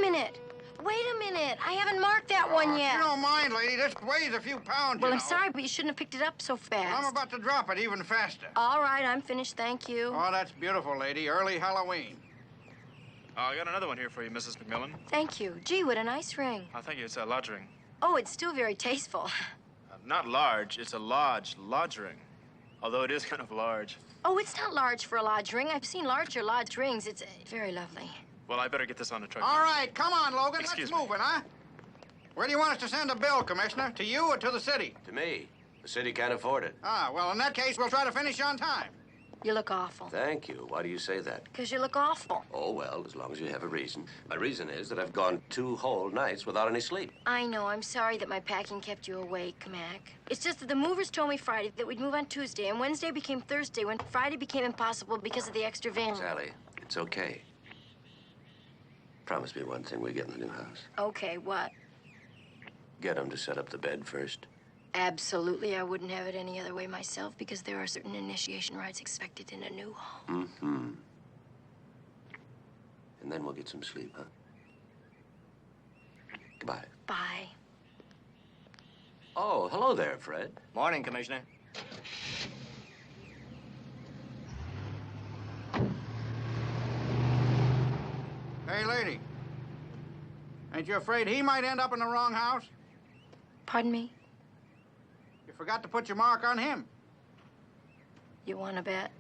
a minute. Wait a minute. I haven't marked that one yet. You don't mind, lady. This weighs a few pounds, Well, you I'm know. sorry, but you shouldn't have picked it up so fast. Well, I'm about to drop it even faster. All right, I'm finished. Thank you. Oh, that's beautiful, lady. Early Halloween. I got another one here for you, Mrs. McMillan. Thank you. Gee, what a nice ring. Thank you. It's a lodge ring. Oh, it's still very tasteful. Not large. It's a lodge ring. Although it is kind of large. Oh, it's not large for a lodge ring. I've seen larger lodge rings. It's very lovely. Well, I better get this on the truck. All right, come on, Logan. Excuse Let's me. move it, huh? Where do you want us to send a bill, Commissioner? To you or to the city? To me. The city can't afford it. Ah, well, in that case, we'll try to finish on time. You look awful. Thank you. Why do you say that? Because you look awful. Oh, well, as long as you have a reason. My reason is that I've gone 2 whole nights without any sleep. I know. I'm sorry that my packing kept you awake, Mac. It's just that the movers told me Friday that we'd move on Tuesday, and Wednesday became Thursday when Friday became impossible because of the extra van. Sally, it's okay. Promise me one thing we get in the new house. Okay, what? Get them to set up the bed first. Absolutely. I wouldn't have it any other way myself because there are certain initiation rites expected in a new home. Mm-hmm. And then we'll get some sleep, huh? Goodbye. Bye. Oh, hello there, Fred. Morning, Commissioner. Hey, lady. Ain't you afraid he might end up in the wrong house? Pardon me? You forgot to put your mark on him. You want to bet?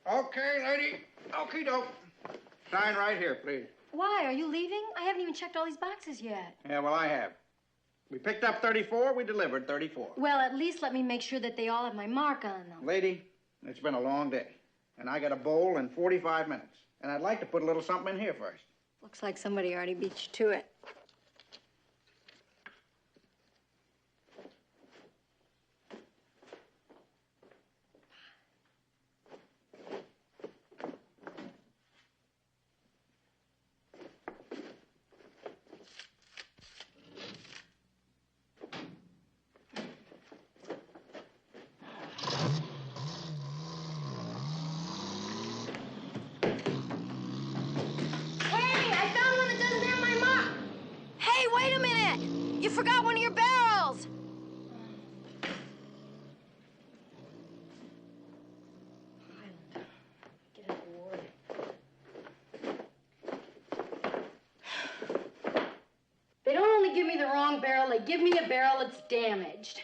Okay, lady. Okie doke. Sign right here, please. Why? Are you leaving? I haven't even checked all these boxes yet. Yeah, well, I have. We picked up 34, we delivered 34. Well, at least let me make sure that they all have my mark on them. Lady, it's been a long day. And I got a bowl in 45 minutes. And I'd like to put a little something in here first. Looks like somebody already beat you to it. Wait a minute! You forgot one of your barrels! Get up, Ward. They don't only give me the wrong barrel, they give me a barrel that's damaged.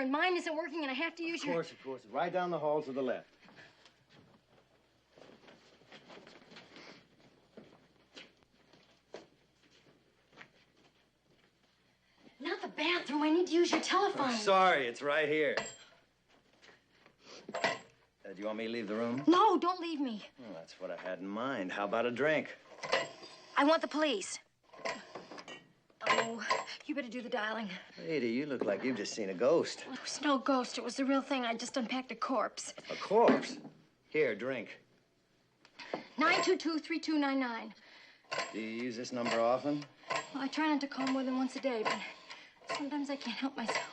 and mine isn't working, and I have to use your... Of course. Right down the hall to the left. Not the bathroom. I need to use your telephone. Oh, sorry, it's right here. Do you want me to leave the room? No, don't leave me. Well, that's what I had in mind. How about a drink? I want the police. Oh, you better do the dialing. Lady, you look like you've just seen a ghost. It was no ghost. It was the real thing. I just unpacked a corpse. A corpse? Here, drink. 922-3299. Do you use this number often? Well, I try not to call more than once a day, but sometimes I can't help myself.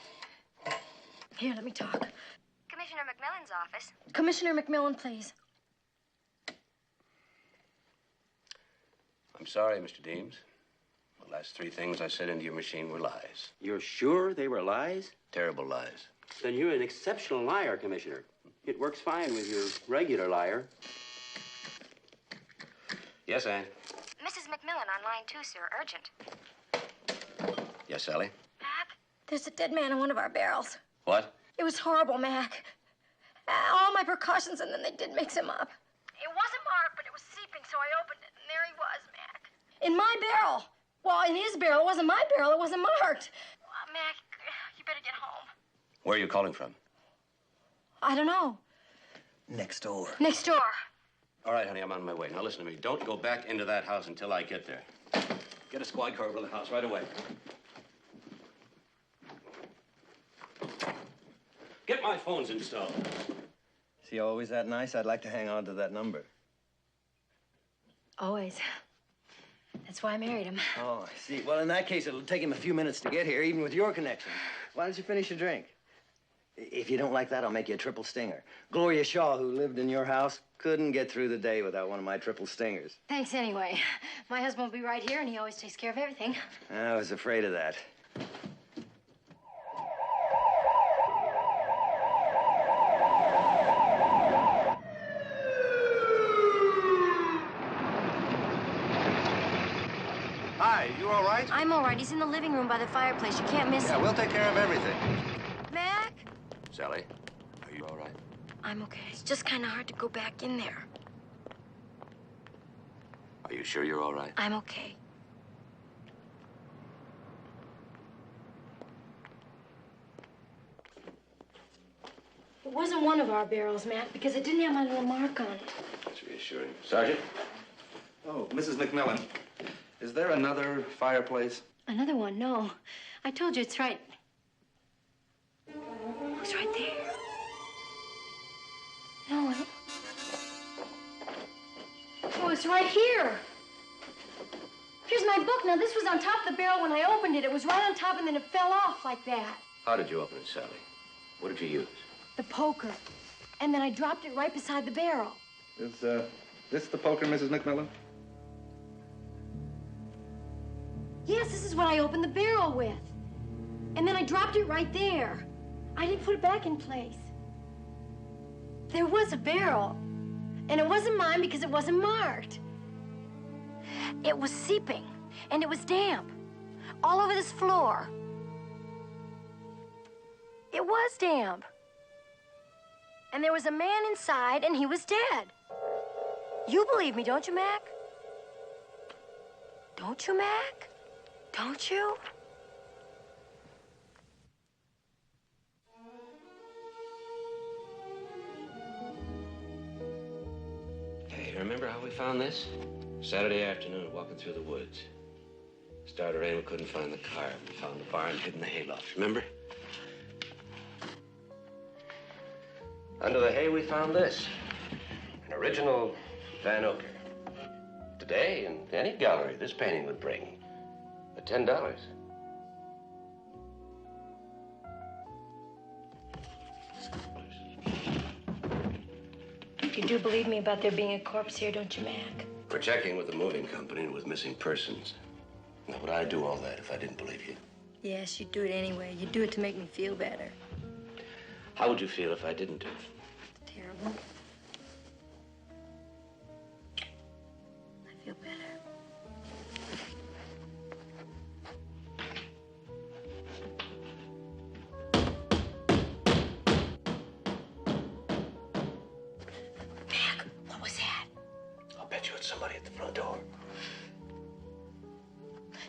Here, let me talk. Commissioner McMillan's office. Commissioner McMillan, please. I'm sorry, Mr. Deems. The last three things I said into your machine were lies. You're sure they were lies? Terrible lies. Then you're an exceptional liar, Commissioner. It works fine with your regular liar. Yes, Anne? Mrs. McMillan on line 2, sir. Urgent. Yes, Sally? Mac? There's a dead man in one of our barrels. What? It was horrible, Mac. All my precautions, and then they did mix him up. It wasn't marked, but it was seeping, so I opened it, and there he was, Mac. In my barrel. Well, in his barrel. It wasn't my barrel. It wasn't marked. Mac, you better get home. Where are you calling from? I don't know. Next door. Next door. All right, honey, I'm on my way. Now, listen to me. Don't go back into that house until I get there. Get a squad car over to the house right away. Get my phones installed. Is he always that nice? I'd like to hang on to that number. Always. That's why I married him. Oh, I see. Well, in that case, it'll take him a few minutes to get here, even with your connection. Why don't you finish your drink? If you don't like that, I'll make you a triple stinger. Gloria Shaw, who lived in your house, couldn't get through the day without one of my triple stingers. Thanks anyway. My husband will be right here, and he always takes care of everything. I was afraid of that. Hi, you all right? I'm all right. He's in the living room by the fireplace. You can't miss Yeah, him. we'll take care of everything. Mac? Sally, are you all right? I'm okay. It's just kind of hard to go back in there. Are you sure you're all right? I'm okay. It wasn't one of our barrels, Mac, because it didn't have my little mark on it. That's reassuring. Sergeant? Oh, Mrs. McMillan, is there another fireplace? Another one? No. I told you it's right. It's right there. No, oh, it's right here. Here's my book. Now, this was on top of the barrel when I opened it. It was right on top, and then it fell off like that. How did you open it, Sally? What did you use? The poker. And then I dropped it right beside the barrel. Is this the poker, Mrs. McMillan? Yes, this is what I opened the barrel with. And then I dropped it right there. I didn't put it back in place. There was a barrel. And it wasn't mine because it wasn't marked. It was seeping. And it was damp. All over this floor. It was damp. And there was a man inside, and he was dead. You believe me, don't you, Mac? Don't you, Mac? Don't you? Hey, remember how we found this? Saturday afternoon, walking through the woods. Started raining, we couldn't find the car. We found the barn hid in the hayloft, remember? Under the hay, we found this. An original Van Ocker. Today, in any gallery, this painting would bring $10. You do believe me about there being a corpse here, don't you, Mac? We're checking with the moving company and with missing persons. Now, would I do all that if I didn't believe you? Yes, you'd do it anyway. You'd do it to make me feel better. How would you feel if I didn't do it? Terrible. I feel better. somebody at the front door.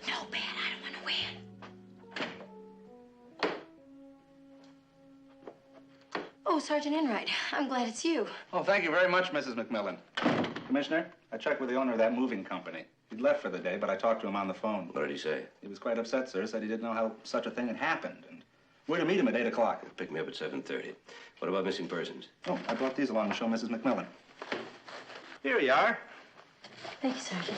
No, Pat, I don't want to win. Oh, Sergeant Enright, I'm glad it's you. Oh, thank you very much, Mrs. McMillan. Commissioner, I checked with the owner of that moving company. He'd left for the day, but I talked to him on the phone. What did he say? He was quite upset, sir. Said he didn't know how such a thing had happened. And we're to meet him at 8 o'clock. Pick me up at 7:30. What about missing persons? Oh, I brought these along to show Mrs. McMillan. Here you are. Thank you, Sergeant.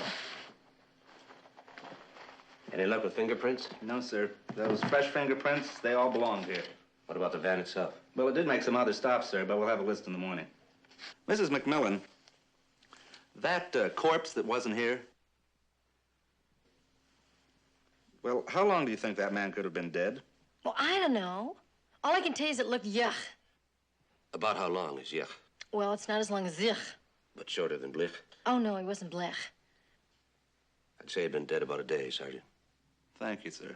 Any luck with fingerprints? No, sir. Those fresh fingerprints, they all belonged here. What about the van itself? Well, it did make some other stops, sir, but we'll have a list in the morning. Mrs. McMillan, that corpse that wasn't here, well, how long do you think that man could have been dead? Well, I don't know. All I can tell you is it looked yuck. About how long is yuck? Well, it's not as long as zich. But shorter than blich? Oh, no, he wasn't blech. I'd say he'd been dead about a day, Sergeant. Thank you, sir.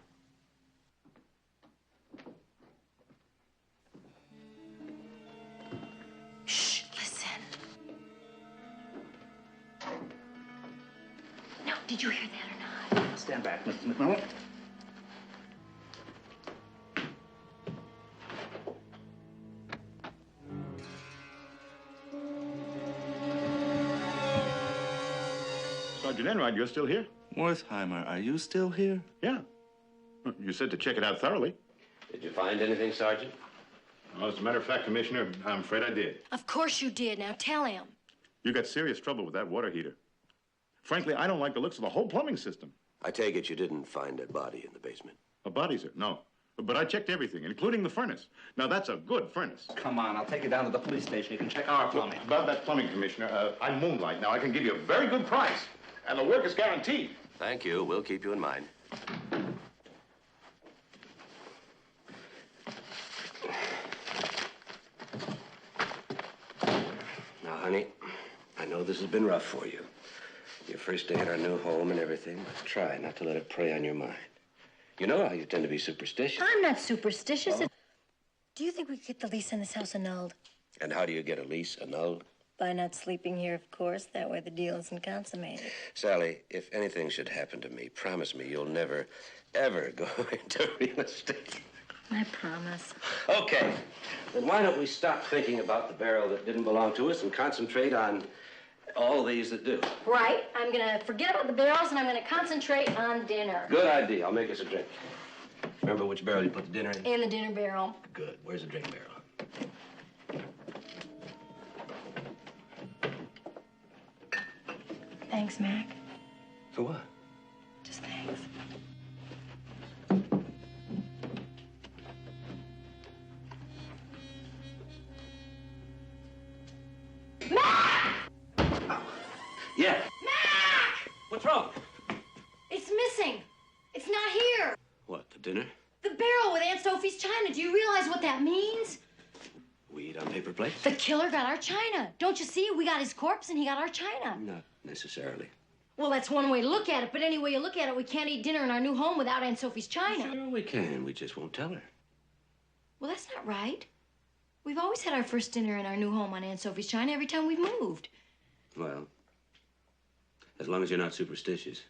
Shh, listen. No, did you hear that or not? Stand back, Mrs. McMillan. Sergeant Enright, you're still here? Wertheimer, are you still here? Yeah. You said to check it out thoroughly. Did you find anything, Sergeant? Well, as a matter of fact, Commissioner, I'm afraid I did. Of course you did. Now tell him. You got serious trouble with that water heater. Frankly, I don't like the looks of the whole plumbing system. I take it you didn't find a body in the basement. A body, sir? No. But I checked everything, including the furnace. Now, that's a good furnace. Come on, I'll take you down to the police station. You can check our plumbing. About that plumbing, Commissioner, I'm Moonlight. Now, I can give you a very good price. And the work is guaranteed. Thank you. We'll keep you in mind. Now, honey, I know this has been rough for you. Your first day at our new home and everything, but try not to let it prey on your mind. You know how you tend to be superstitious. I'm not superstitious. Do you think we could get the lease on this house annulled? And how do you get a lease annulled? By not sleeping here, of course. That way the deal isn't consummated. Sally, if anything should happen to me, promise me you'll never, ever go into real estate. I promise. Okay. Then why don't we stop thinking about the barrel that didn't belong to us and concentrate on all these that do? Right. I'm going to forget about the barrels and I'm going to concentrate on dinner. Good idea. I'll make us a drink. Remember which barrel you put the dinner in? In the dinner barrel. Good. Where's the drink barrel? Thanks, Mac. For what? Just thanks. Mac! Oh. Yeah. Mac! What's wrong? It's missing. It's not here. What, the dinner? The barrel with Aunt Sophie's china. Do you realize what that means? We eat on paper plates? The killer got our china. Don't you see? We got his corpse and he got our china. Not necessarily. Well, that's one way to look at it, but any way you look at it, we can't eat dinner in our new home without Aunt Sophie's china. Sure we can. We just won't tell her. Well, that's not right. We've always had our first dinner in our new home on Aunt Sophie's china every time we've moved. Well, as long as you're not superstitious.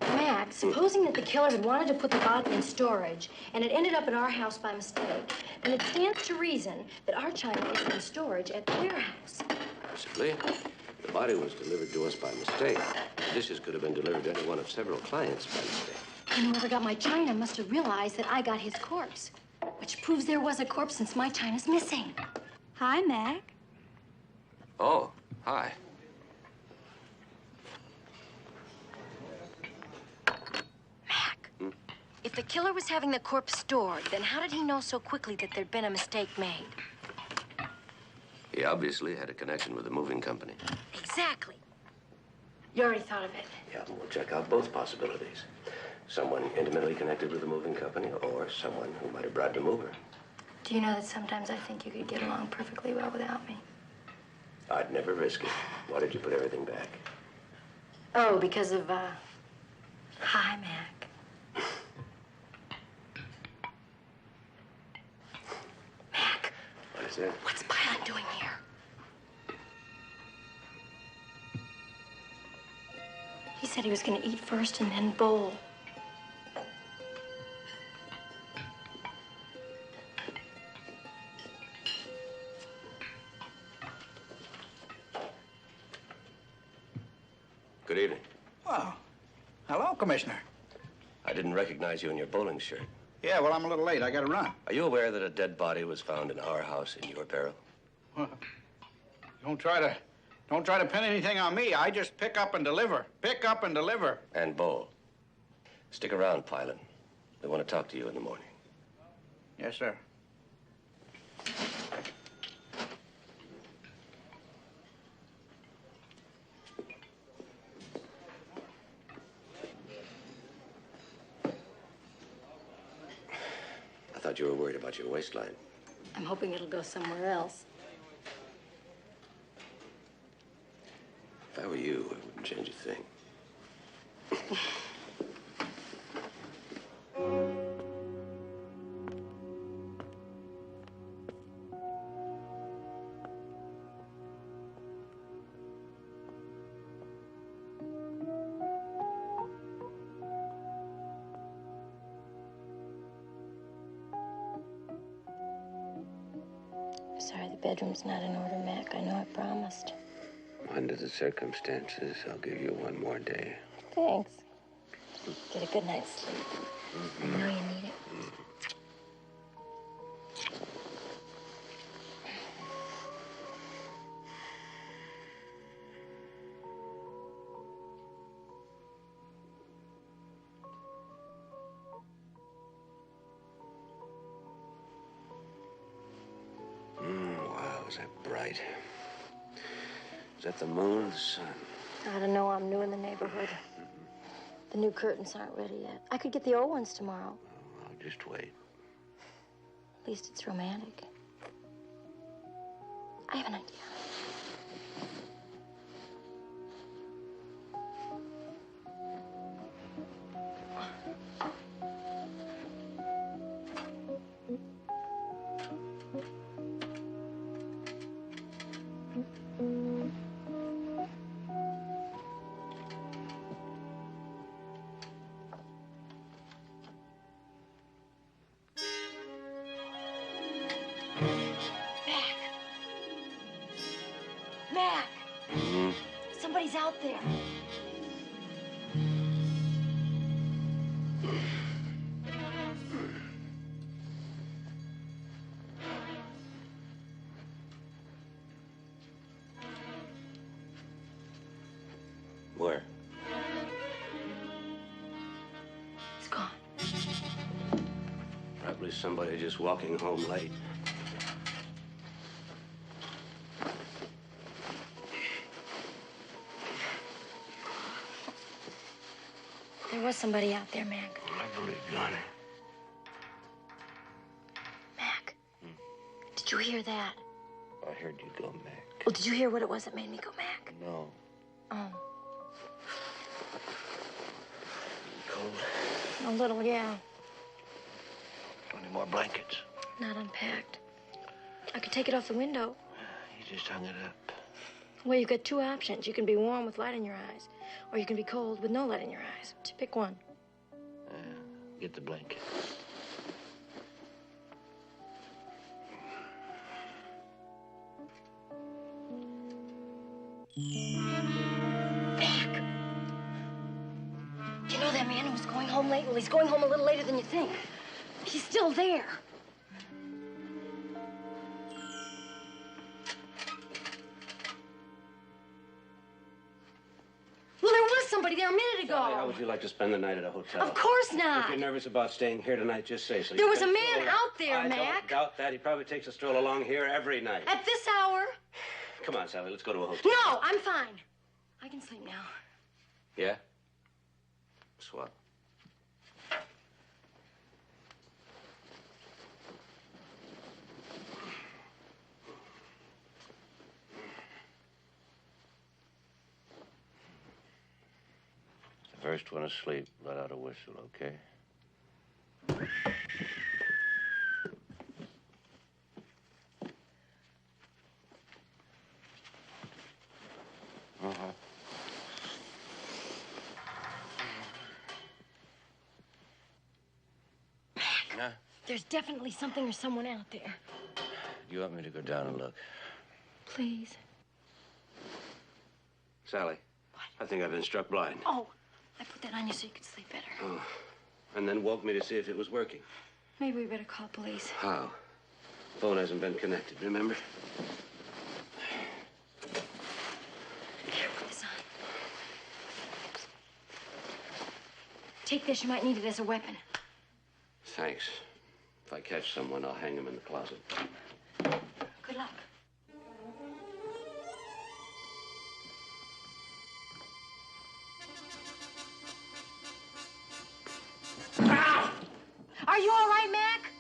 Mac, supposing that the killer had wanted to put the body in storage and it ended up at our house by mistake, then it stands to reason that our china is in storage at their house. Possibly. The body was delivered to us by mistake. The dishes could have been delivered to any one of several clients by mistake. And whoever got my china must have realized that I got his corpse, which proves there was a corpse since my china's missing. Hi, Mac. Oh, hi. Mac, if the killer was having the corpse stored, then how did he know so quickly that there'd been a mistake made? He obviously had a connection with the moving company. Exactly. You already thought of it. Yeah, we'll check out both possibilities. Someone intimately connected with the moving company or someone who might have bribed a mover. Do you know that sometimes I think you could get along perfectly well without me? I'd never risk it. Why did you put everything back? Oh, because of, hi, Mac. Mac. What is that? What's Pilot doing here? He said he was going to eat first and then bowl. Good evening. Well, hello, Commissioner. I didn't recognize you in your bowling shirt. Yeah, well, I'm a little late. I gotta run. Are you aware that a dead body was found in our house in your barrel? Don't try to pin anything on me. I just pick up and deliver. Pick up and deliver. And bowl. Stick around, pilot. We want to talk to you in the morning. Yes, sir. I thought you were worried about your waistline. I'm hoping it'll go somewhere else. If I were you, I wouldn't change a thing. Sorry, the bedroom's not in order, Mac. I know I promised. Under the circumstances, I'll give you one more day. Thanks. Get a good night's sleep. I know you need it. Wow, is that bright? Is that the moon or the sun? I don't know. I'm new in the neighborhood. The new curtains aren't ready yet. I could get the old ones tomorrow. Oh, I'll just wait. At least it's romantic. I have an idea. Mac! Somebody's out there. Where? It's gone. Probably somebody just walking home late. There was somebody out there, Mac. I believe you, honey. Mac, did you hear that? I heard you go, Mac. Well, did you hear what it was that made me go Mac? No. Oh, Cold. a little, yeah. Any more blankets? Not unpacked. I could take it off the window. You just hung it up. Well, you've got two options. You can be warm with light in your eyes, or you can be cold with no light in your eyes. Just pick one. Get the blanket. Mac! Do you know that man who was going home late? Well, he's going home a little later than you think. He's still there. Well, there was somebody there a minute ago. Sally, how would you like to spend the night at a hotel? Of course not. If you're nervous about staying here tonight, just say so. There was a man out there, I Mac. don't doubt that. He probably takes a stroll along here every night. At this hour? Come on, Sally, let's go to a hotel. No, I'm fine. I can sleep now. Yeah? Swell. The first one asleep, let out a whistle, okay? There's definitely something or someone out there. You want me to go down and look? Please. Sally. What? I think I've been struck blind. Oh, I put that on you so you could sleep better. Oh. And then woke me to see if it was working. Maybe we better call police. How? Phone hasn't been connected, remember? Here, put this on. Take this. You might need it as a weapon. Thanks. If I catch someone, I'll hang him in the closet. Good luck. Ow! Are you all right, Mac?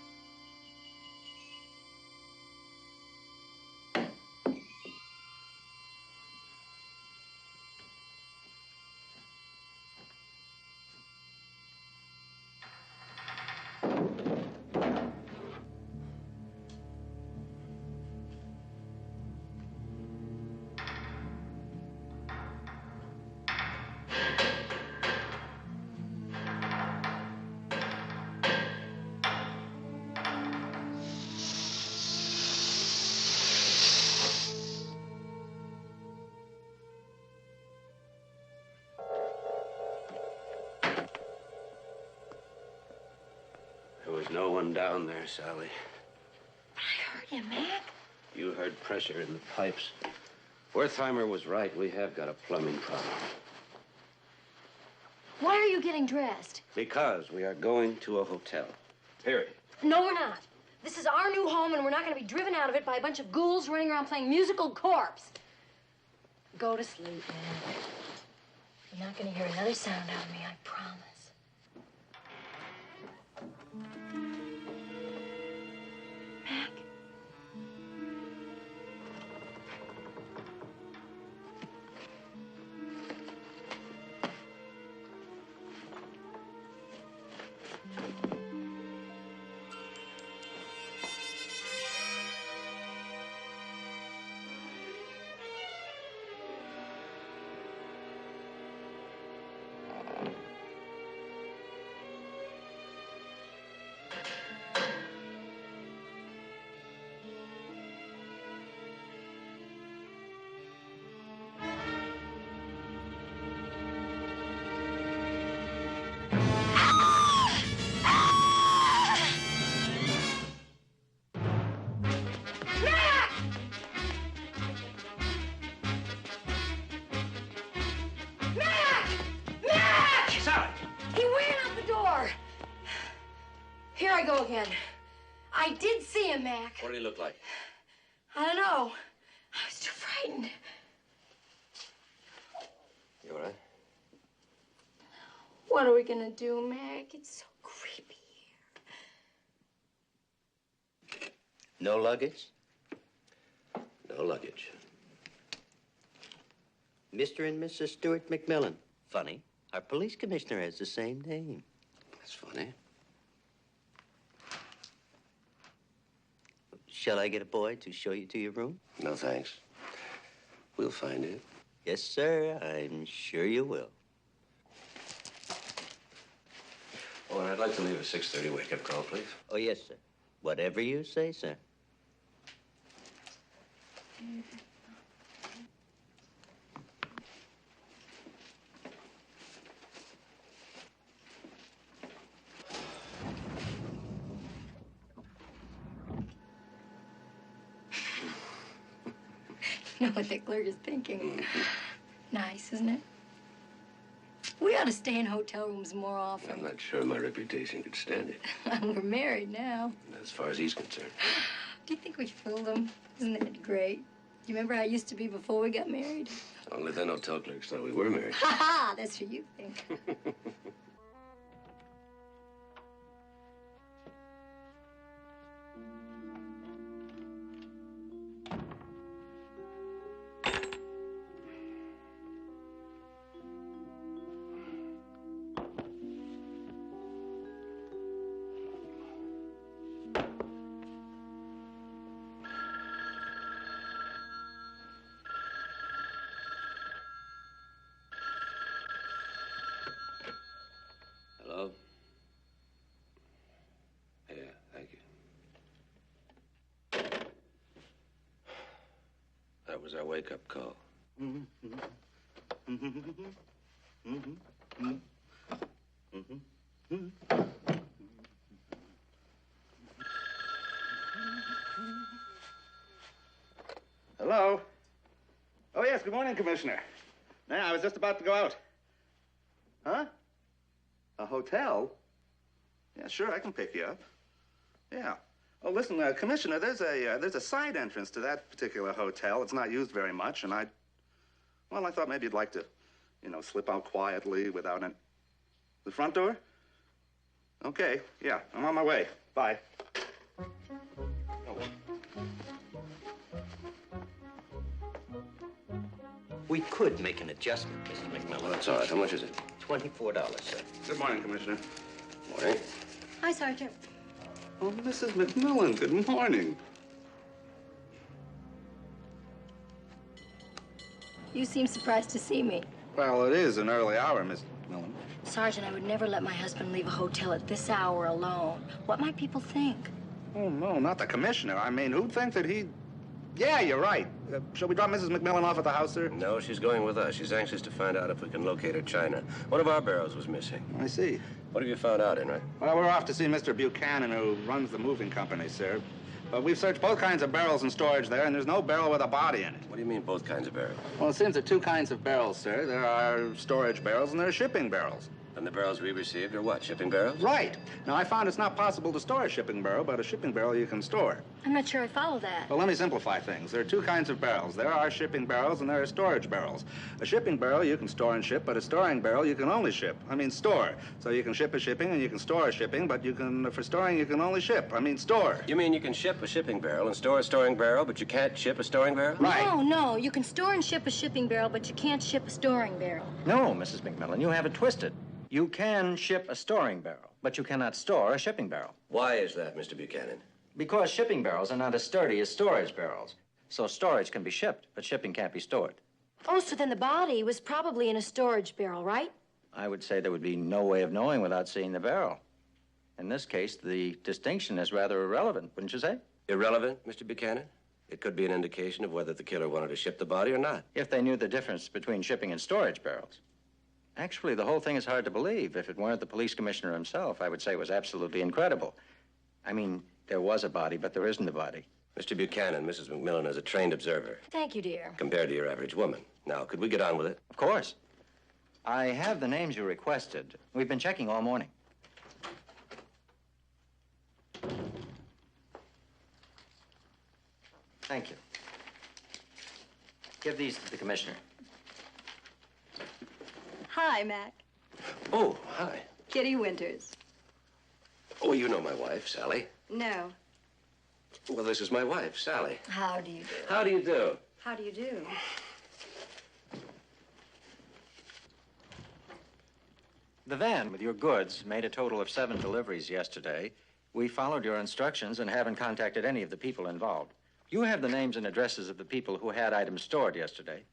There was no one down there, Sally. But I heard you, Mac. You heard pressure in the pipes. Wertheimer was right. We have got a plumbing problem. Why are you getting dressed? Because we are going to a hotel. Period. No, we're not. This is our new home, and we're not going to be driven out of it by a bunch of ghouls running around playing musical corpse. Go to sleep, man. You're not going to hear another sound out of me, I promise. Mac. Here I go again. I did see him, Mac. What did he look like? I don't know. I was too frightened. You all right? What are we gonna do, Mac? It's so creepy here. No luggage? No luggage. Mr. and Mrs. Stuart McMillan. Funny. Our police commissioner has the same name. That's funny. Shall I get a boy to show you to your room? No, thanks. We'll find it. Yes, sir. I'm sure you will. Oh, and I'd like to leave a 6:30 wake-up call, please. Oh, yes, sir. Whatever you say, sir. You know what that clerk is thinking? Nice, isn't it? We ought to stay in hotel rooms more often. I'm not sure my reputation could stand it, We're married now. as far as he's concerned. Do you think we fooled him? Isn't that great? Do you remember how I used to be before we got married? Only then hotel clerks thought we were married. Ha ha! That's what you think. That was our wake-up call. Hello? Oh, yes, good morning, Commissioner. Yeah, I was just about to go out. Huh? A hotel? Yeah, sure, I can pick you up. Yeah. Oh, listen, Commissioner, there's a side entrance to that particular hotel. It's not used very much, and I thought maybe you'd like to, slip out quietly without any... The front door? Okay, yeah, I'm on my way. Bye. We could make an adjustment, Mr. McMillan. Well, that's all right. How much is it? $24, sir. Good morning, Commissioner. Morning. Hi, Sergeant. Oh, Mrs. McMillan, good morning. You seem surprised to see me. Well, it is an early hour, Miss McMillan. Sergeant, I would never let my husband leave a hotel at this hour alone. What might people think? Oh, no, not the commissioner. I mean, who'd think that he... Yeah, you're right. Shall we drop Mrs. McMillan off at the house, sir? No, she's going with us. She's anxious to find out if we can locate her china. One of our barrels was missing. I see. What have you found out, Enright? Well, we're off to see Mr. Buchanan, who runs the moving company, sir. But we've searched both kinds of barrels in storage there, and there's no barrel with a body in it. What do you mean, both kinds of barrels? Well, it seems there are two kinds of barrels, sir. There are storage barrels and there are shipping barrels. And the barrels we received are what, shipping barrels? Right. Now, I found it's not possible to store a shipping barrel, but a shipping barrel you can store. I'm not sure I follow that. Well, let me simplify things. There are two kinds of barrels. There are shipping barrels and there are storage barrels. A shipping barrel you can store and ship, but a storing barrel you can only store. So you can ship a shipping and you can store a shipping, but for storing you can only store. You mean you can ship a shipping barrel and store a storing barrel, but you can't ship a storing barrel? Right. No. You can store and ship a shipping barrel, but you can't ship a storing barrel. No, Mrs. McMillan, you have it twisted. You can ship a storing barrel, but you cannot store a shipping barrel. Why is that, Mr. Buchanan? Because shipping barrels are not as sturdy as storage barrels. So storage can be shipped, but shipping can't be stored. Oh, so then the body was probably in a storage barrel, right? I would say there would be no way of knowing without seeing the barrel. In this case, the distinction is rather irrelevant, wouldn't you say? Irrelevant, Mr. Buchanan? It could be an indication of whether the killer wanted to ship the body or not. If they knew the difference between shipping and storage barrels. Actually, the whole thing is hard to believe. If it weren't the police commissioner himself, I would say it was absolutely incredible. I mean, there was a body, but there isn't a body. Mr. Buchanan, Mrs. McMillan is a trained observer. Thank you, dear. Compared to your average woman. Now, could we get on with it? Of course. I have the names you requested. We've been checking all morning. Thank you. Give these to the commissioner. Hi, Mac. Oh, hi. Kitty Winters. Oh, you know my wife, Sally. No. Well, this is my wife, Sally. How do you do? How do you do? How do you do? The van with your goods made a total of 7 deliveries yesterday. We followed your instructions and haven't contacted any of the people involved. You have the names and addresses of the people who had items stored yesterday.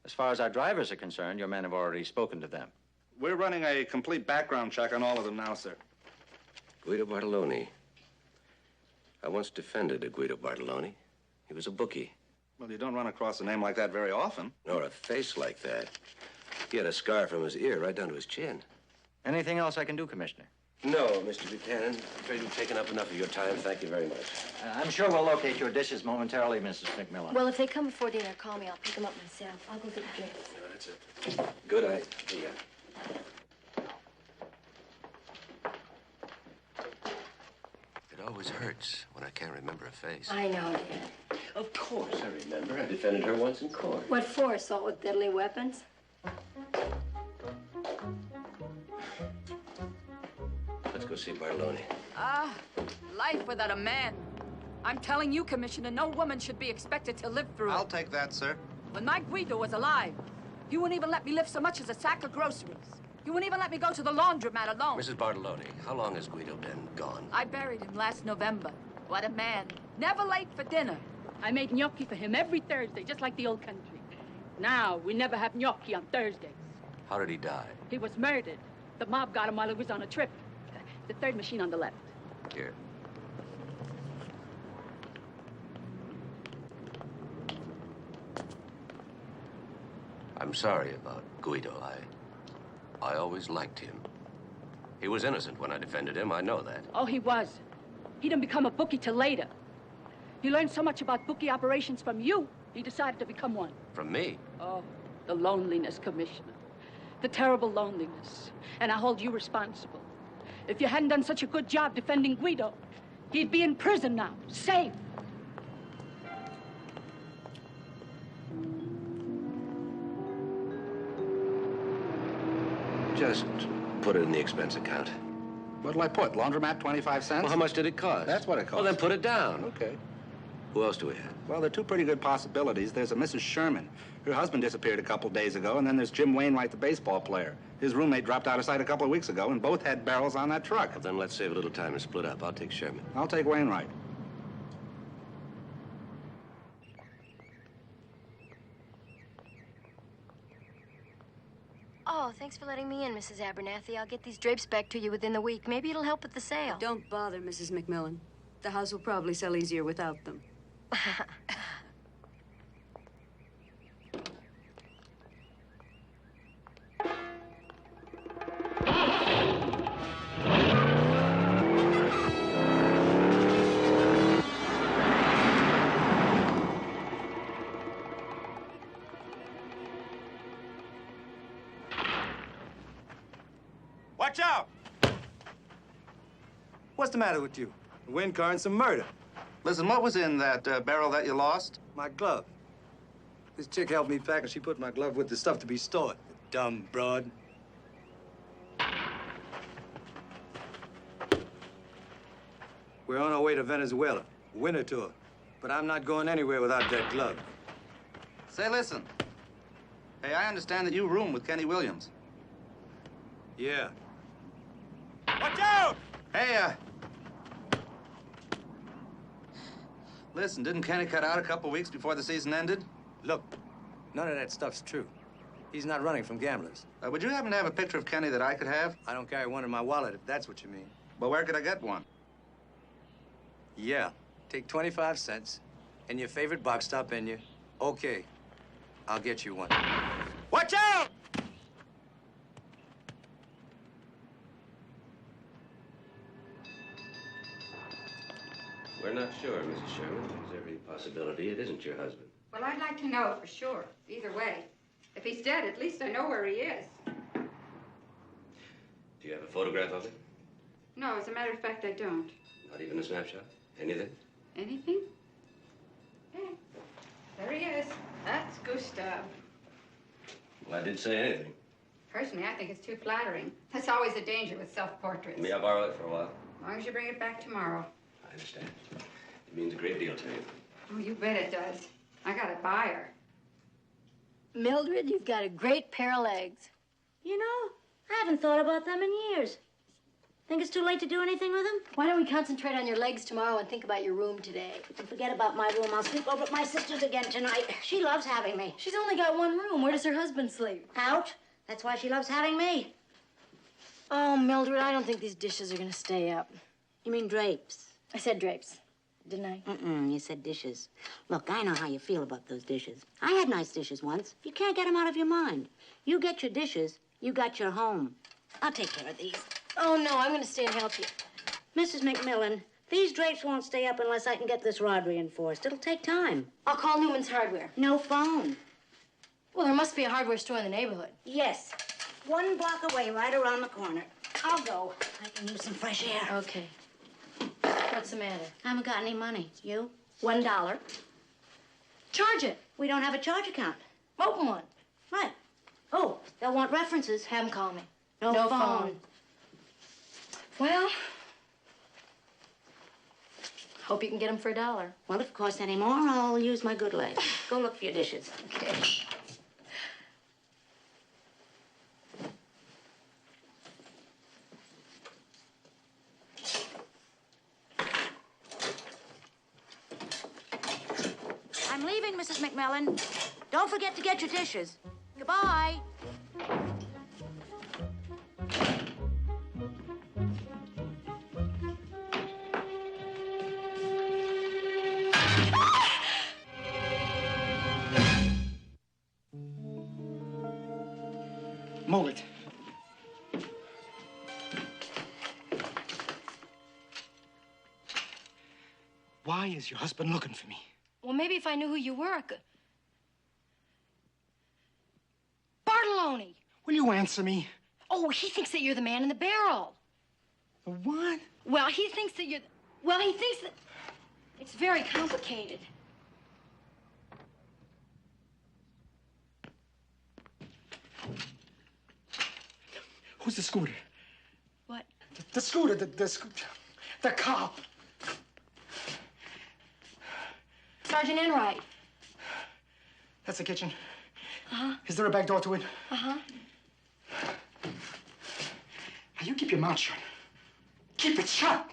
As far as our drivers are concerned, your men have already spoken to them. We're running a complete background check on all of them now, sir. Guido Bartoloni. I once defended a Guido Bartoloni. He was a bookie. Well, you don't run across a name like that very often. Nor a face like that. He had a scar from his ear right down to his chin. Anything else I can do, Commissioner? No, Mr. Buchanan. I'm afraid we've taken up enough of your time. Thank you very much. I'm sure we'll locate your dishes momentarily, Mrs. McMillan. Well, if they come before dinner, call me. I'll pick them up myself. I'll go get the drinks. Yeah, that's it. Good idea. It always hurts when I can't remember a face. I know, dear. Of course I remember. I defended her once in court. What for? Assault with deadly weapons? Let's go see Bartoloni. Life without a man. I'm telling you, Commissioner, no woman should be expected to live through I'll it. take that, sir. When my Guido was alive, you wouldn't even let me lift so much as a sack of groceries. You wouldn't even let me go to the laundromat alone. Mrs. Bartoloni, how long has Guido been gone? I buried him last November. What a man. Never late for dinner. I made gnocchi for him every Thursday, just like the old country. Now, we never have gnocchi on Thursdays. How did he die? He was murdered. The mob got him while he was on a trip. The third machine on the left. Here. I'm sorry about Guido. I always liked him. He was innocent when I defended him, I know that. Oh, he was. He didn't become a bookie till later. He learned so much about bookie operations from you, he decided to become one. From me? Oh, the loneliness, Commissioner. The terrible loneliness. And I hold you responsible. If you hadn't done such a good job defending Guido, he'd be in prison now, safe. Just put it in the expense account. What'll I put? Laundromat, 25 cents? Well, how much did it cost? That's what it cost. Well, then put it down. Okay. Who else do we have? Well, there are two pretty good possibilities. There's a Mrs. Sherman. Her husband disappeared a couple days ago, and then there's Jim Wainwright, the baseball player. His roommate dropped out of sight a couple of weeks ago, and both had barrels on that truck. Well, then let's save a little time and split up. I'll take Sherman. I'll take Wainwright. Oh, thanks for letting me in, Mrs. Abernathy. I'll get these drapes back to you within the week. Maybe it'll help with the sale. Don't bother, Mrs. McMillan. The house will probably sell easier without them. Watch out! What's the matter with you? A wind car and some murder. Listen, what was in that barrel that you lost? My glove. This chick helped me pack, and she put my glove with the stuff to be stored. Dumb broad. We're on our way to Venezuela, winter tour. But I'm not going anywhere without that glove. Say, listen. Hey, I understand that you room with Kenny Williams. Yeah. Watch out! Hey, listen, didn't Kenny cut out a couple weeks before the season ended? Look, none of that stuff's true. He's not running from gamblers. Would you happen to have a picture of Kenny that I could have? I don't carry one in my wallet, if that's what you mean. Well, where could I get one? Yeah. Take 25 cents and your favorite box top in you. Okay. I'll get you one. Watch out! We're not sure, Mrs. Sherman. There's every possibility it isn't your husband. Well, I'd like to know for sure, either way. If he's dead, at least I know where he is. Do you have a photograph of him? No, as a matter of fact, I don't. Not even a snapshot? Anything? Anything? Yeah. There he is. That's Gustav. Well, I didn't say anything. Personally, I think it's too flattering. That's always a danger with self-portraits. May I borrow it for a while? As long as you bring it back tomorrow. I understand. It means a great deal to you. Oh, you bet it does. I got a buyer. Mildred, you've got a great pair of legs. You know, I haven't thought about them in years. Think it's too late to do anything with them? Why don't we concentrate on your legs tomorrow and think about your room today? And forget about my room. I'll sleep over at my sister's again tonight. She loves having me. She's only got one room. Where does her husband sleep? Out. That's why she loves having me. Oh, Mildred, I don't think these dishes are going to stay up. You mean drapes? I said drapes, didn't I? You said dishes. Look, I know how you feel about those dishes. I had nice dishes once. You can't get them out of your mind. You get your dishes, you got your home. I'll take care of these. Oh, no, I'm going to stay and help you. Mrs. McMillan, these drapes won't stay up unless I can get this rod reinforced. It'll take time. I'll call Newman's Hardware. No phone. Well, there must be a hardware store in the neighborhood. Yes. 1 block away, right around the corner. I'll go. I can use some fresh air. Okay. What's the matter? I haven't got any money. You? $1. Charge it. We don't have a charge account. Open one. What? Oh, they'll want references. Have them call me. No phone. Well, hope you can get them for $1. Well, if it costs any more, I'll use my good leg. Go look for your dishes. Okay. I'm leaving, Mrs. McMillan. Don't forget to get your dishes. Goodbye. Move it. Why is your husband looking for me? Well, maybe if I knew who you were, I could... Bartolone! Will you answer me? Oh, he thinks that you're the man in the barrel. The what? Well, he thinks that you're... Well, he thinks that... It's very complicated. Who's the scooter? What? The scooter, the cop. Sergeant Enright. That's the kitchen. Uh-huh. Is there a back door to it? Uh-huh. Now, you keep your mouth shut. Keep it shut!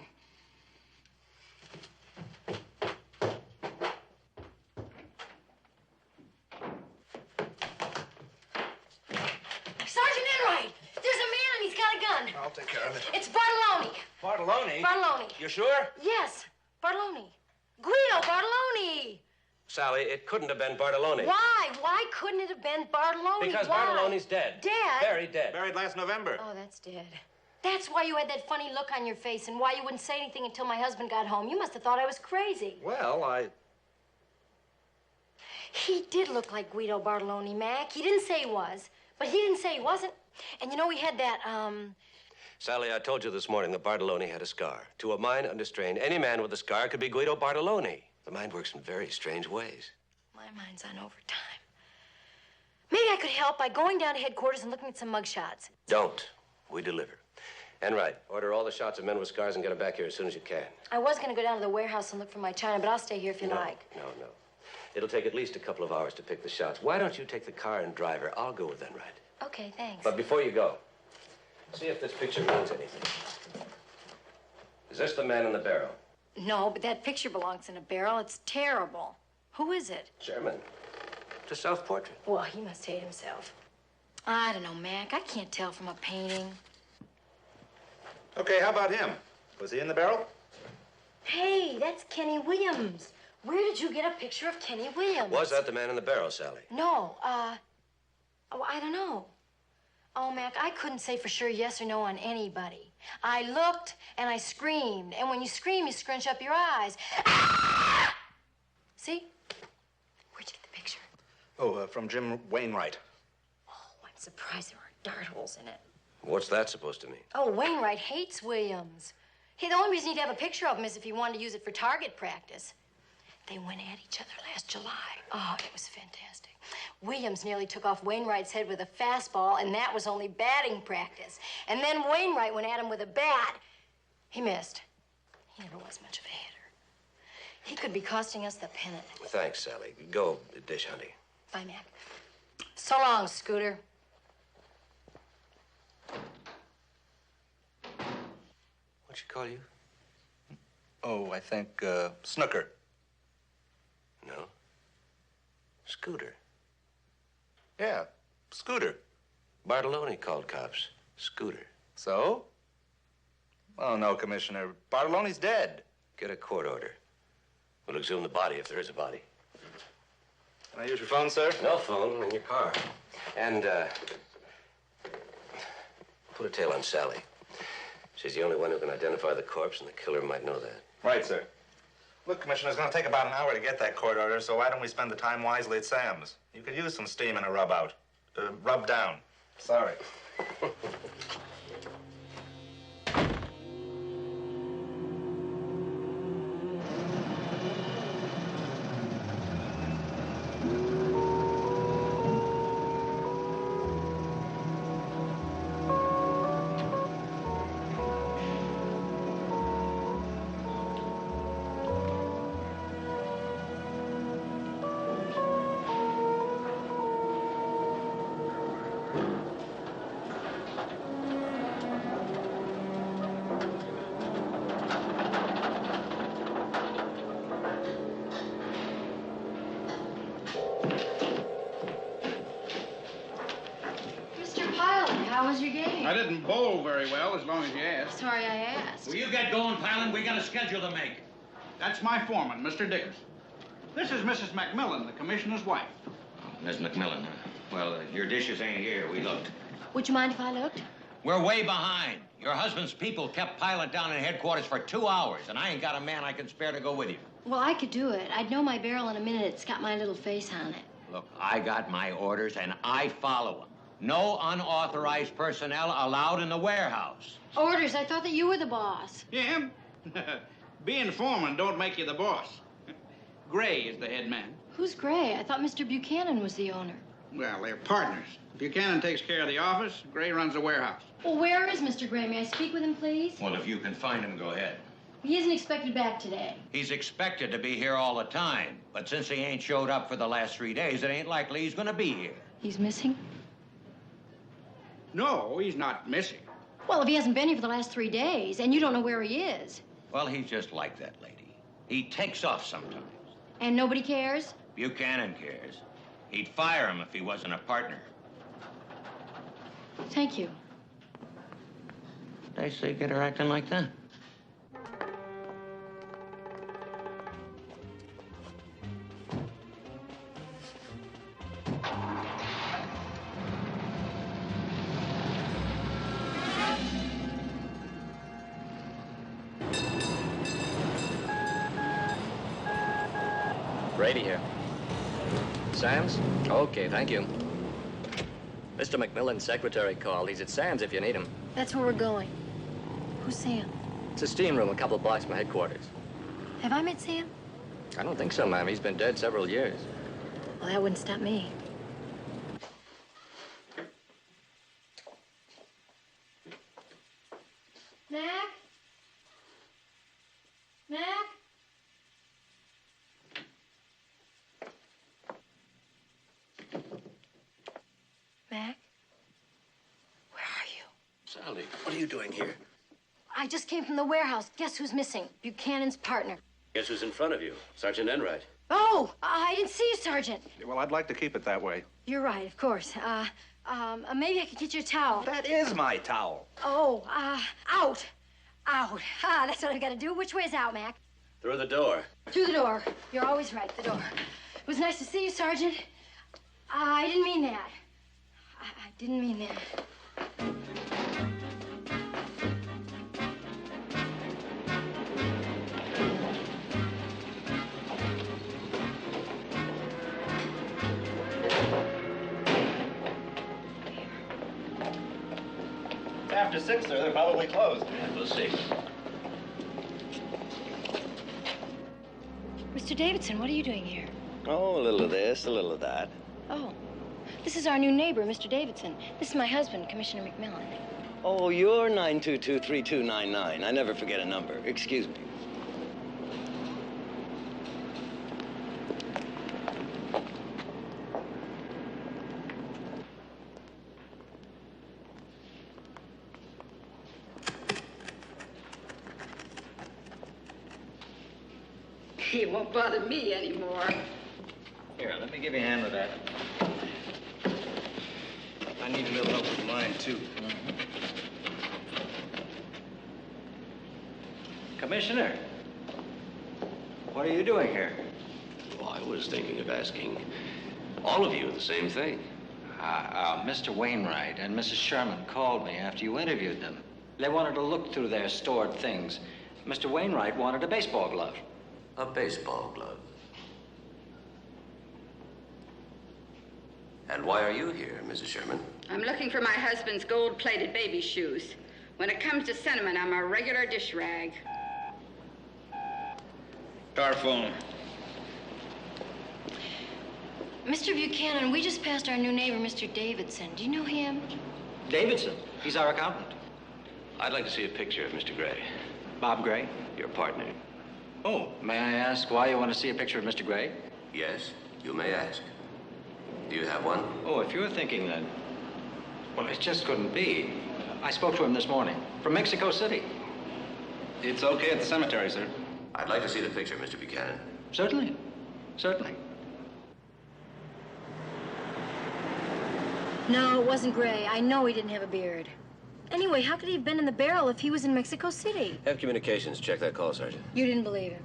Sergeant Enright! There's a man and he's got a gun. I'll take care of it. It's Bartolone. Bartolone? Bartolone. You sure? Yes, Bartolone. Guido Bartolone. Sally, it couldn't have been Bartolone. Why? Why couldn't it have been Bartolone? Because Why? Bartolone's dead. Dead? Very dead. Buried last November. Oh, that's dead. That's why you had that funny look on your face and why you wouldn't say anything until my husband got home. You must have thought I was crazy. Well, He did look like Guido Bartolone, Mac. He didn't say he was, but he didn't say he wasn't. And you know, he had that, Sally, I told you this morning that Bartolone had a scar. To a mind unrestrained, any man with a scar could be Guido Bartolone. The mind works in very strange ways. My mind's on overtime. Maybe I could help by going down to headquarters and looking at some mugshots. Don't. We deliver. Enright, order all the shots of men with scars and get them back here as soon as you can. I was going to go down to the warehouse and look for my china, but I'll stay here if you like. No. It'll take at least a couple of hours to pick the shots. Why don't you take the car and drive her? I'll go with Enright. Okay, thanks. But before you go, see if this picture means anything. Is this the man in the barrel? No, but that picture belongs in a barrel. It's terrible. Who is it? German. It's a self-portrait. Well, he must hate himself. I don't know, Mac. I can't tell from a painting. Okay, how about him? Was he in the barrel? Hey, that's Kenny Williams. Where did you get a picture of Kenny Williams? Was that the man in the barrel, Sally? No, oh, I don't know. Oh, Mac, I couldn't say for sure yes or no on anybody. I looked and I screamed, and when you scream, you scrunch up your eyes. Ah! See? Where'd you get the picture? Oh, from Jim Wainwright. Oh, I'm surprised there aren't dart holes in it. What's that supposed to mean? Oh, Wainwright hates Williams. Hey, the only reason he'd have a picture of him is if he wanted to use it for target practice. They went at each other last July. Oh, it was fantastic. Williams nearly took off Wainwright's head with a fastball, and that was only batting practice. And then Wainwright went at him with a bat. He missed. He never was much of a hitter. He could be costing us the pennant. Thanks, Sally. Go dish hunting. Bye, Mac. So long, Scooter. What'd she call you? Oh, I think, Snooker. No. Scooter. Yeah, Scooter. Bartolone called cops. Scooter. So? Oh, no, Commissioner. Bartolone's dead. Get a court order. We'll exhume the body if there is a body. Can I use your phone, sir? No phone, in your car. And, put a tail on Sally. She's the only one who can identify the corpse, and the killer might know that. Right, sir. Look, Commissioner, it's going to take about an hour to get that court order, so why don't we spend the time wisely at Sam's? You could use some steam and a rub out. Rub down. Sorry. How was your game? I didn't bowl very well, as long as you asked. Sorry I asked. Will you get going, Palin? We got a schedule to make. That's my foreman, Mr. Dickerson. This is Mrs. McMillan, the commissioner's wife. Miss McMillan, huh? Well, your dishes ain't here. We looked. Would you mind if I looked? We're way behind. Your husband's people kept piling down in headquarters for 2 hours, and I ain't got a man I can spare to go with you. Well, I could do it. I'd know my barrel in a minute. It's got my little face on it. Look, I got my orders, and I follow them. No unauthorized personnel allowed in the warehouse. Orders? I thought that you were the boss. Yeah? Being foreman don't make you the boss. Gray is the head man. Who's Gray? I thought Mr. Buchanan was the owner. Well, they're partners. Buchanan takes care of the office. Gray runs the warehouse. Well, where is Mr. Gray? May I speak with him, please? Well, if you can find him, go ahead. He isn't expected back today. He's expected to be here all the time, but since he ain't showed up for the last 3 days, it ain't likely he's gonna be here. He's missing? No, he's not missing. Well, if he hasn't been here for the last 3 days, and you don't know where he is. Well, he's just like that lady. He takes off sometimes. And nobody cares? Buchanan cares. He'd fire him if he wasn't a partner. Thank you. They say get her acting like that. Brady here. Sam's? Okay, thank you. Mr. McMillan's secretary called. He's at Sam's if you need him. That's where we're going. Who's Sam? It's a steam room a couple of blocks from headquarters. Have I met Sam? I don't think so, ma'am. He's been dead several years. Well, that wouldn't stop me. Mac? Mac? Mac? Where are you? Sally, what are you doing here? I just came from the warehouse. Guess who's missing? Buchanan's partner. Guess who's in front of you? Sergeant Enright. Oh, I didn't see you, Sergeant. Well, I'd like to keep it that way. You're right, of course. Maybe I could get your towel. That is my towel. Oh, out. Out. That's what I've got to do. Which way is out, Mac? Through the door. Through the door. You're always right, the door. It was nice to see you, Sergeant. I didn't mean that. I didn't mean that. After 6, sir, they're probably closed. Yeah, we'll see. Mr. Davidson, what are you doing here? Oh, a little of this, a little of that. Oh, this is our new neighbor, Mr. Davidson. This is my husband, Commissioner McMillan. Oh, you're 922-3299. I never forget a number. Excuse me. He won't bother me anymore. Here, let me give you a hand with that. I need a little help with mine, too. Commissioner, what are you doing here? Well, I was thinking of asking all of you the same thing. Mr. Wainwright and Mrs. Sherman called me after you interviewed them. They wanted to look through their stored things. Mr. Wainwright wanted a baseball glove. A baseball glove. And why are you here, Mrs. Sherman? I'm looking for my husband's gold-plated baby shoes. When it comes to sentiment, I'm a regular dish rag. Telephone. Mr. Buchanan, we just passed our new neighbor, Mr. Davidson. Do you know him? Davidson. He's our accountant. I'd like to see a picture of Mr. Gray. Bob Gray? Your partner. Oh, may I ask why you want to see a picture of Mr. Gray? Yes, you may ask. Do you have one? Oh, if you're thinking that... Well, it just couldn't be. I spoke to him this morning from Mexico City. It's okay at the cemetery, sir. I'd like to see the picture, Mr. Buchanan. Certainly. Certainly. No, it wasn't Gray. I know he didn't have a beard. Anyway, how could he have been in the barrel if he was in Mexico City? Have communications check that call, Sergeant. You didn't believe him.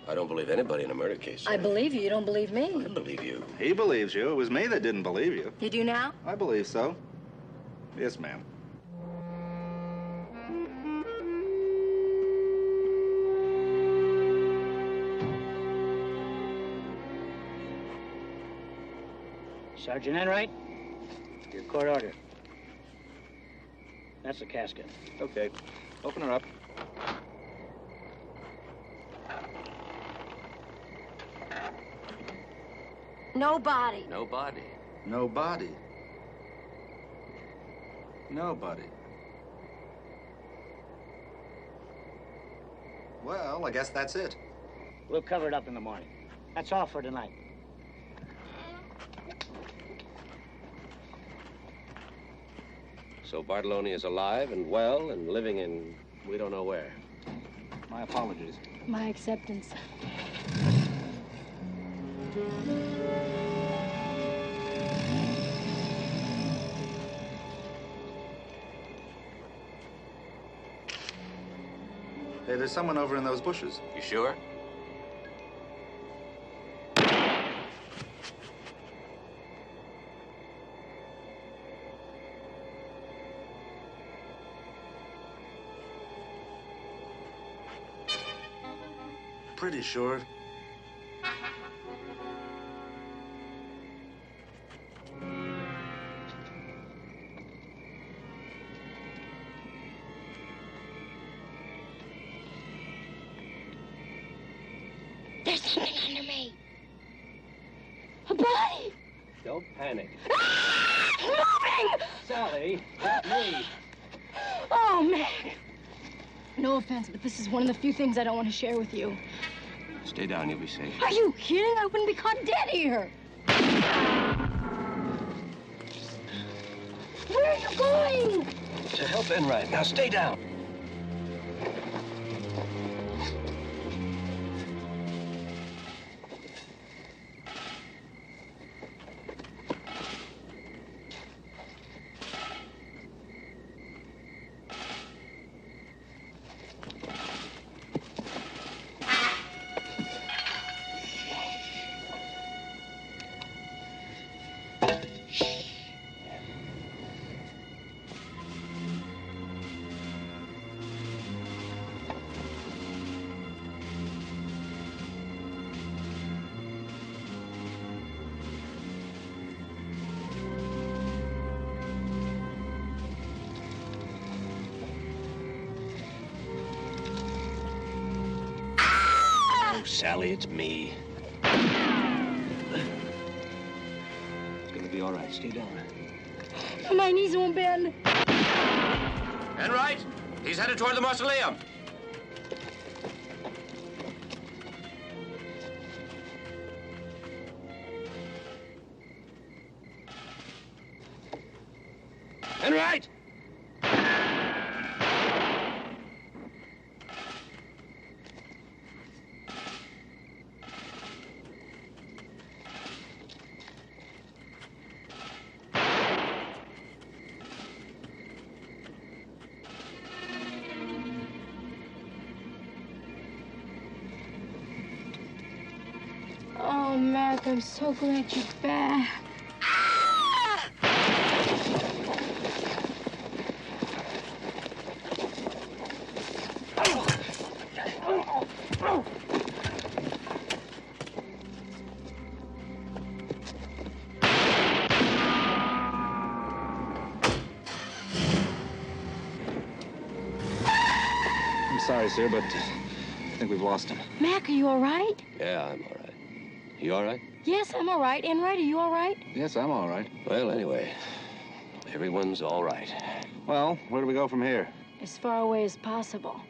I don't believe anybody in a murder case. I believe you. You don't believe me. I believe you. He believes you. It was me that didn't believe you. You do now? I believe so. Yes, ma'am. Sergeant Enright, your court order. That's the casket. Okay. Open her up. No body. No body. No body. Nobody. Well, I guess that's it. We'll cover it up in the morning. That's all for tonight. So Bartolone is alive and well and living in we don't know where. My apologies. My acceptance. Hey, there's someone over in those bushes. You sure? Pretty sure. There's something under me. A body. Don't panic. Moving! Sally, not me. Oh, man. No offense, but this is one of the few things I don't want to share with you. Stay down, you'll be safe. Are you kidding? I wouldn't be caught dead here. Where are you going? To help Enright. Now stay down. Sally, it's me. It's gonna be all right. Stay down. My knees won't bend. Enright, he's headed toward the mausoleum. Enright! Oh, Mac, I'm so glad you're back. I'm sorry, sir, but I think we've lost him. Mac, are you all right? Yeah, I'm all right. You all right? Yes, I'm all right. Enright, are you all right? Yes, I'm all right. Well, anyway, everyone's all right. Well, where do we go from here? As far away as possible.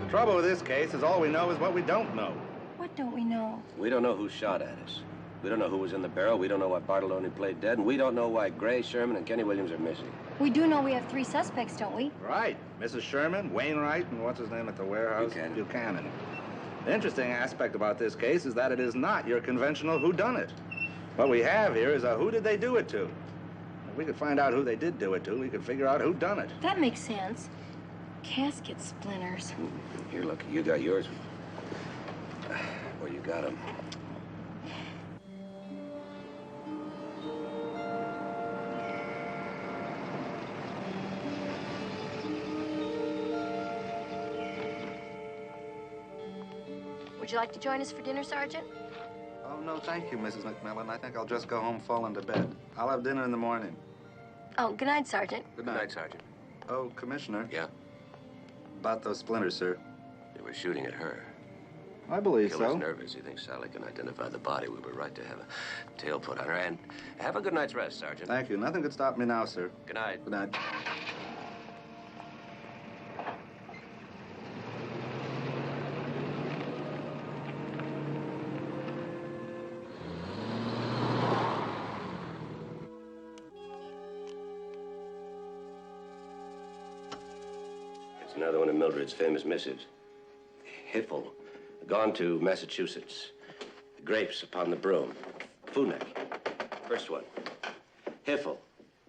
The trouble with this case is all we know is what we don't know. What don't we know? We don't know who shot at us. We don't know who was in the barrel. We don't know why Bartolone played dead. And we don't know why Gray, Sherman, and Kenny Williams are missing. We do know we have 3 suspects, don't we? Right. Mrs. Sherman, Wainwright, and what's his name at the warehouse? Buchanan. The interesting aspect about this case is that it is not your conventional whodunit. What we have here is a who did they do it to? If we could find out who they did do it to, we could figure out who done it. That makes sense. Casket splinters. Here, look, you got yours. Well, you got them. Would you like to join us for dinner, Sergeant? Oh, no, thank you, Mrs. McMillan. I think I'll just go home, fall into bed. I'll have dinner in the morning. Oh, good night, Sergeant. Good night, Sergeant. Oh, Commissioner. Yeah? About those splinters, sir. They were shooting at her. I believe Killer's so. nervous. He thinks Sally can identify the body. We were right to have a tail put on her. And have a good night's rest, Sergeant. Thank you. Nothing could stop me now, sir. Good night. Good night. It's another one of Mildred's famous missives. Hiffle, gone to Massachusetts. Grapes upon the broom. Funek. First one. Hiffle,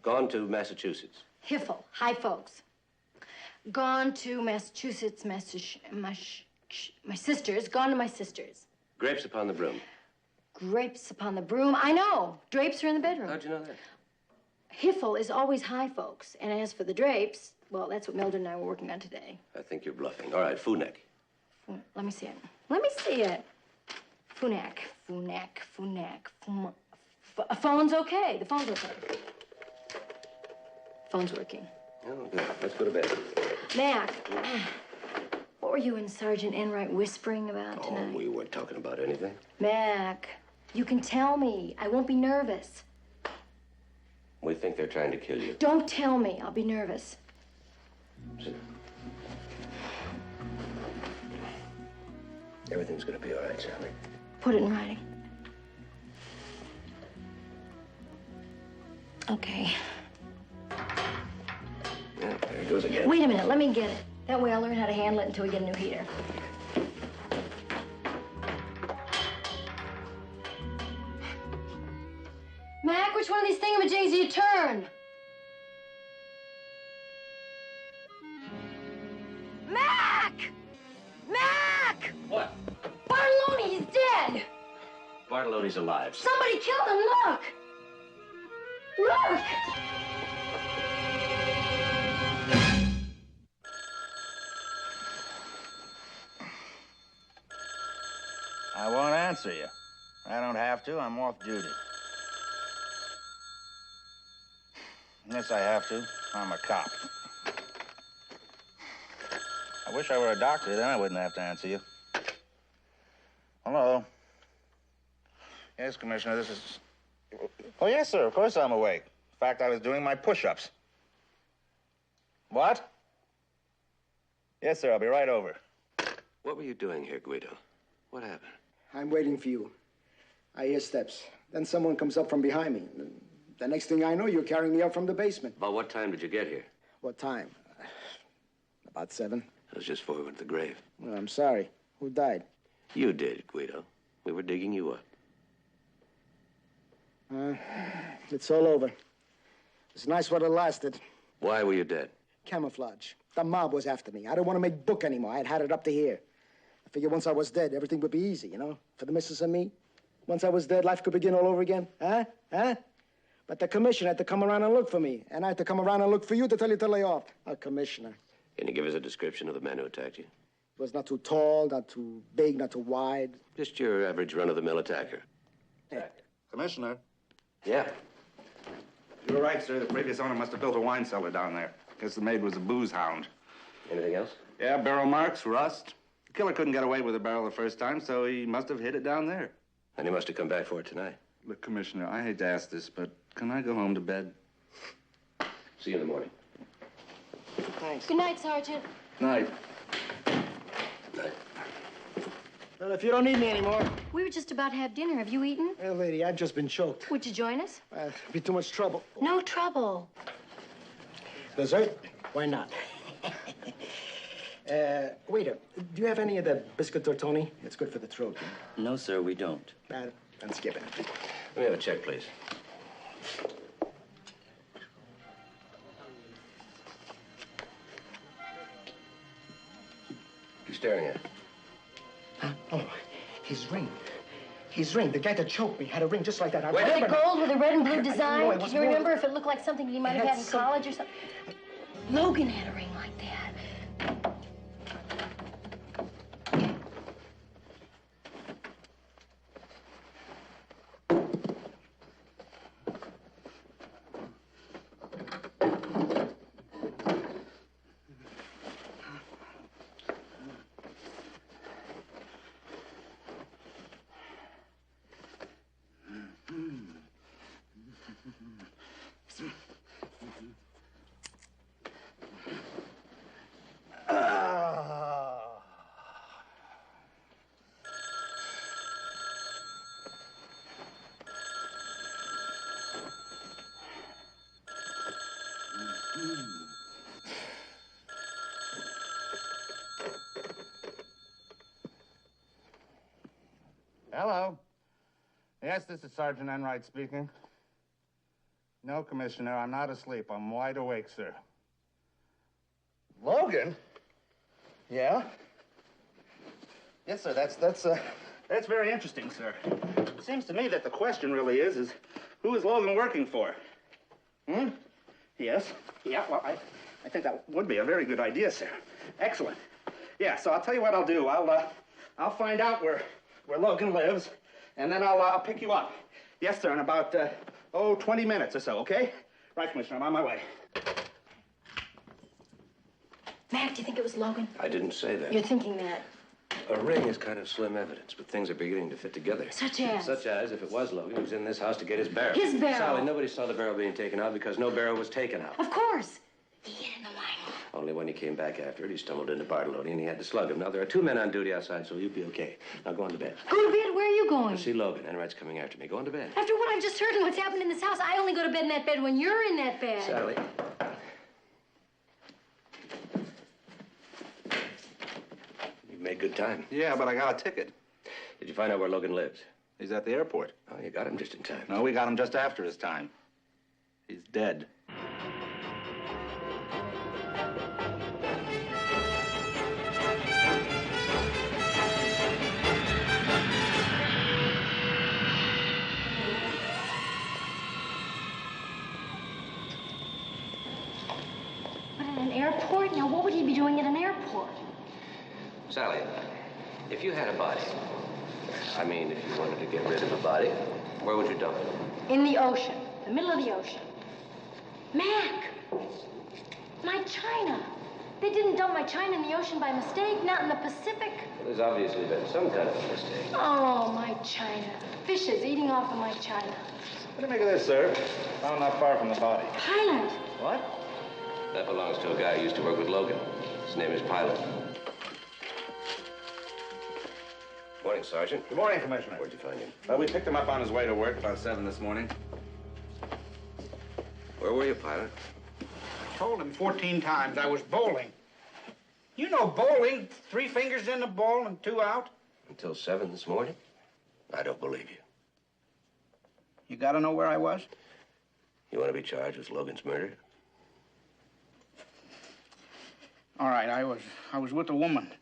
gone to Massachusetts. Hiffle. Hi, folks. Gone to Massachusetts, my sister's. Gone to my sister's. Grapes upon the broom. Grapes upon the broom. I know. Drapes are in the bedroom. How'd you know that? Hiffle is always high, folks. And as for the drapes, well, that's what Mildred and I were working on today. I think you're bluffing. All right, Funek. Let me see it. Let me see it. Funek. Phone's okay. The phone's okay. Phone's working. Oh, good. Let's go to bed. Mac, what were you and Sergeant Enright whispering about tonight? Oh, we weren't talking about anything. Mac, you can tell me. I won't be nervous. We think they're trying to kill you. Don't tell me. I'll be nervous. Sit. Everything's gonna be all right, Sally. Put it in writing. Okay. Yeah, there it goes again. Wait a minute. Let me get it. That way I'll learn how to handle it until we get a new heater. Mac, which one of these thingamajigs do you turn? Mac! Mac! What? Bartolone, he's dead! Bartolone's alive. Somebody killed him, look! Look! I won't answer you. I don't have to. I'm off duty. Yes, I have to. I'm a cop. I wish I were a doctor, then I wouldn't have to answer you. Hello. Yes, Commissioner, this is... Oh, yes, sir, of course I'm awake. In fact, I was doing my push-ups. What? Yes, sir, I'll be right over. What were you doing here, Guido? What happened? I'm waiting for you. I hear steps. Then someone comes up from behind me. The next thing I know, you're carrying me up from the basement. About what time did you get here? What time? About 7. I was just before we went to the grave. Well, I'm sorry. Who died? You did, Guido. We were digging you up. It's all over. It's nice while it lasted. Why were you dead? Camouflage. The mob was after me. I don't want to make book anymore. I had it up to here. I figured once I was dead, everything would be easy, you know? For the missus and me. Once I was dead, life could begin all over again. Huh? But the commissioner had to come around and look for me. And I had to come around and look for you to tell you to lay off. Commissioner. Can you give us a description of the man who attacked you? He was not too tall, not too big, not too wide. Just your average run-of-the-mill attacker. Hey. Commissioner. Yeah. You were right, sir. The previous owner must have built a wine cellar down there. Guess the maid was a booze hound. Anything else? Yeah, barrel marks, rust. The killer couldn't get away with a barrel the first time, so he must have hid it down there. And he must have come back for it tonight. Look, Commissioner, I hate to ask this, but can I go home to bed? See you in the morning. Thanks. Good night, Sergeant. Night. Night. Well, if you don't need me anymore. We were just about to have dinner. Have you eaten? Hey, lady, I've just been choked. Would you join us? It'd be too much trouble. No trouble. Dessert? Why not? Waiter, do you have any of the biscuit tortoni? It's good for the throat. You know? No, sir, we don't. Then skip it. Let me have a check, please. staring at? Huh? Oh, his ring. His ring. The guy that choked me had a ring just like that. I Was it remember. gold with a red and blue No, design? it Can was you more- remember if it looked like something he might have It had had in some- college or something? Logan had a ring like that. Hello. Yes, this is Sergeant Enright speaking. No, Commissioner, I'm not asleep. I'm wide awake, sir. Logan? Yeah? Yes, sir. That's very interesting, sir. It seems to me that the question really is who is Logan working for? Hmm? Yes. Yeah, well, I think that would be a very good idea, sir. Excellent. Yeah, so I'll tell you what I'll do. I'll find out where Logan lives, and then I'll pick you up. Yes, sir, in about, 20 minutes or so, okay? Right, Commissioner, I'm on my way. Mac, do you think it was Logan? I didn't say that. You're thinking that. A ring is kind of slim evidence, but things are beginning to fit together. Such as? Such as, if it was Logan, he was in this house to get his barrel. His barrel? Sally, nobody saw the barrel being taken out because no barrel was taken out. Of course. He hid in the wine. Only when he came back after it, he stumbled into Bartoloni and he had to slug him. Now, there are 2 men on duty outside, so you'll be okay. Now, go on to bed. Go to bed? Where are you going? To see Logan. Enright's coming after me. Go on to bed. After what I've just heard and what's happened in this house, I only go to bed in that bed when you're in that bed. Sally. You made good time. Yeah, but I got a ticket. Did you find out where Logan lives? He's at the airport. Oh, you got him just in time. No, we got him just after his time. He's dead. But at an airport? Now, what would he be doing at an airport? Sally, if you had a body, I mean, if you wanted to get rid of a body, where would you dump it? In the ocean. The middle of the ocean. Mac! My china. They didn't dump my china in the ocean by mistake, not in the Pacific. Well, there's obviously been some kind of a mistake. Oh, my china. Fishes eating off of my china. What do you make of this, sir? Found not far from the body. Pilot. What? That belongs to a guy who used to work with Logan. His name is Pilot. Morning, Sergeant. Good morning, Commissioner. Where'd you find him? We picked him up on his way to work about 7 this morning. Where were you, Pilot? I told him 14 times I was bowling. You know bowling, 3 fingers in the ball and 2 out. Until 7 this morning? I don't believe you. You gotta know where I was? You want to be charged with Logan's murder? All right, I was with a woman.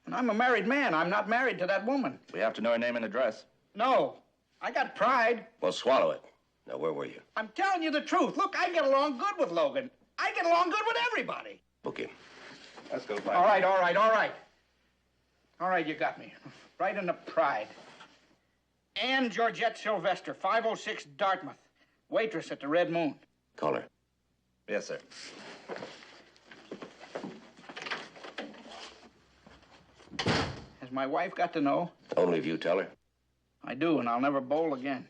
And I'm a married man. I'm not married to that woman. We have to know her name and address. No. I got pride. Well, swallow it. Now, where were you? I'm telling you the truth. Look, I get along good with Logan. I get along good with everybody. Book him. Let's go, All right. All right, you got me. Right in the pride. Anne Georgette Sylvester, 506 Dartmouth. Waitress at the Red Moon. Call her. Yes, sir. Has my wife got to know? Only if you tell her. I do, and I'll never bowl again.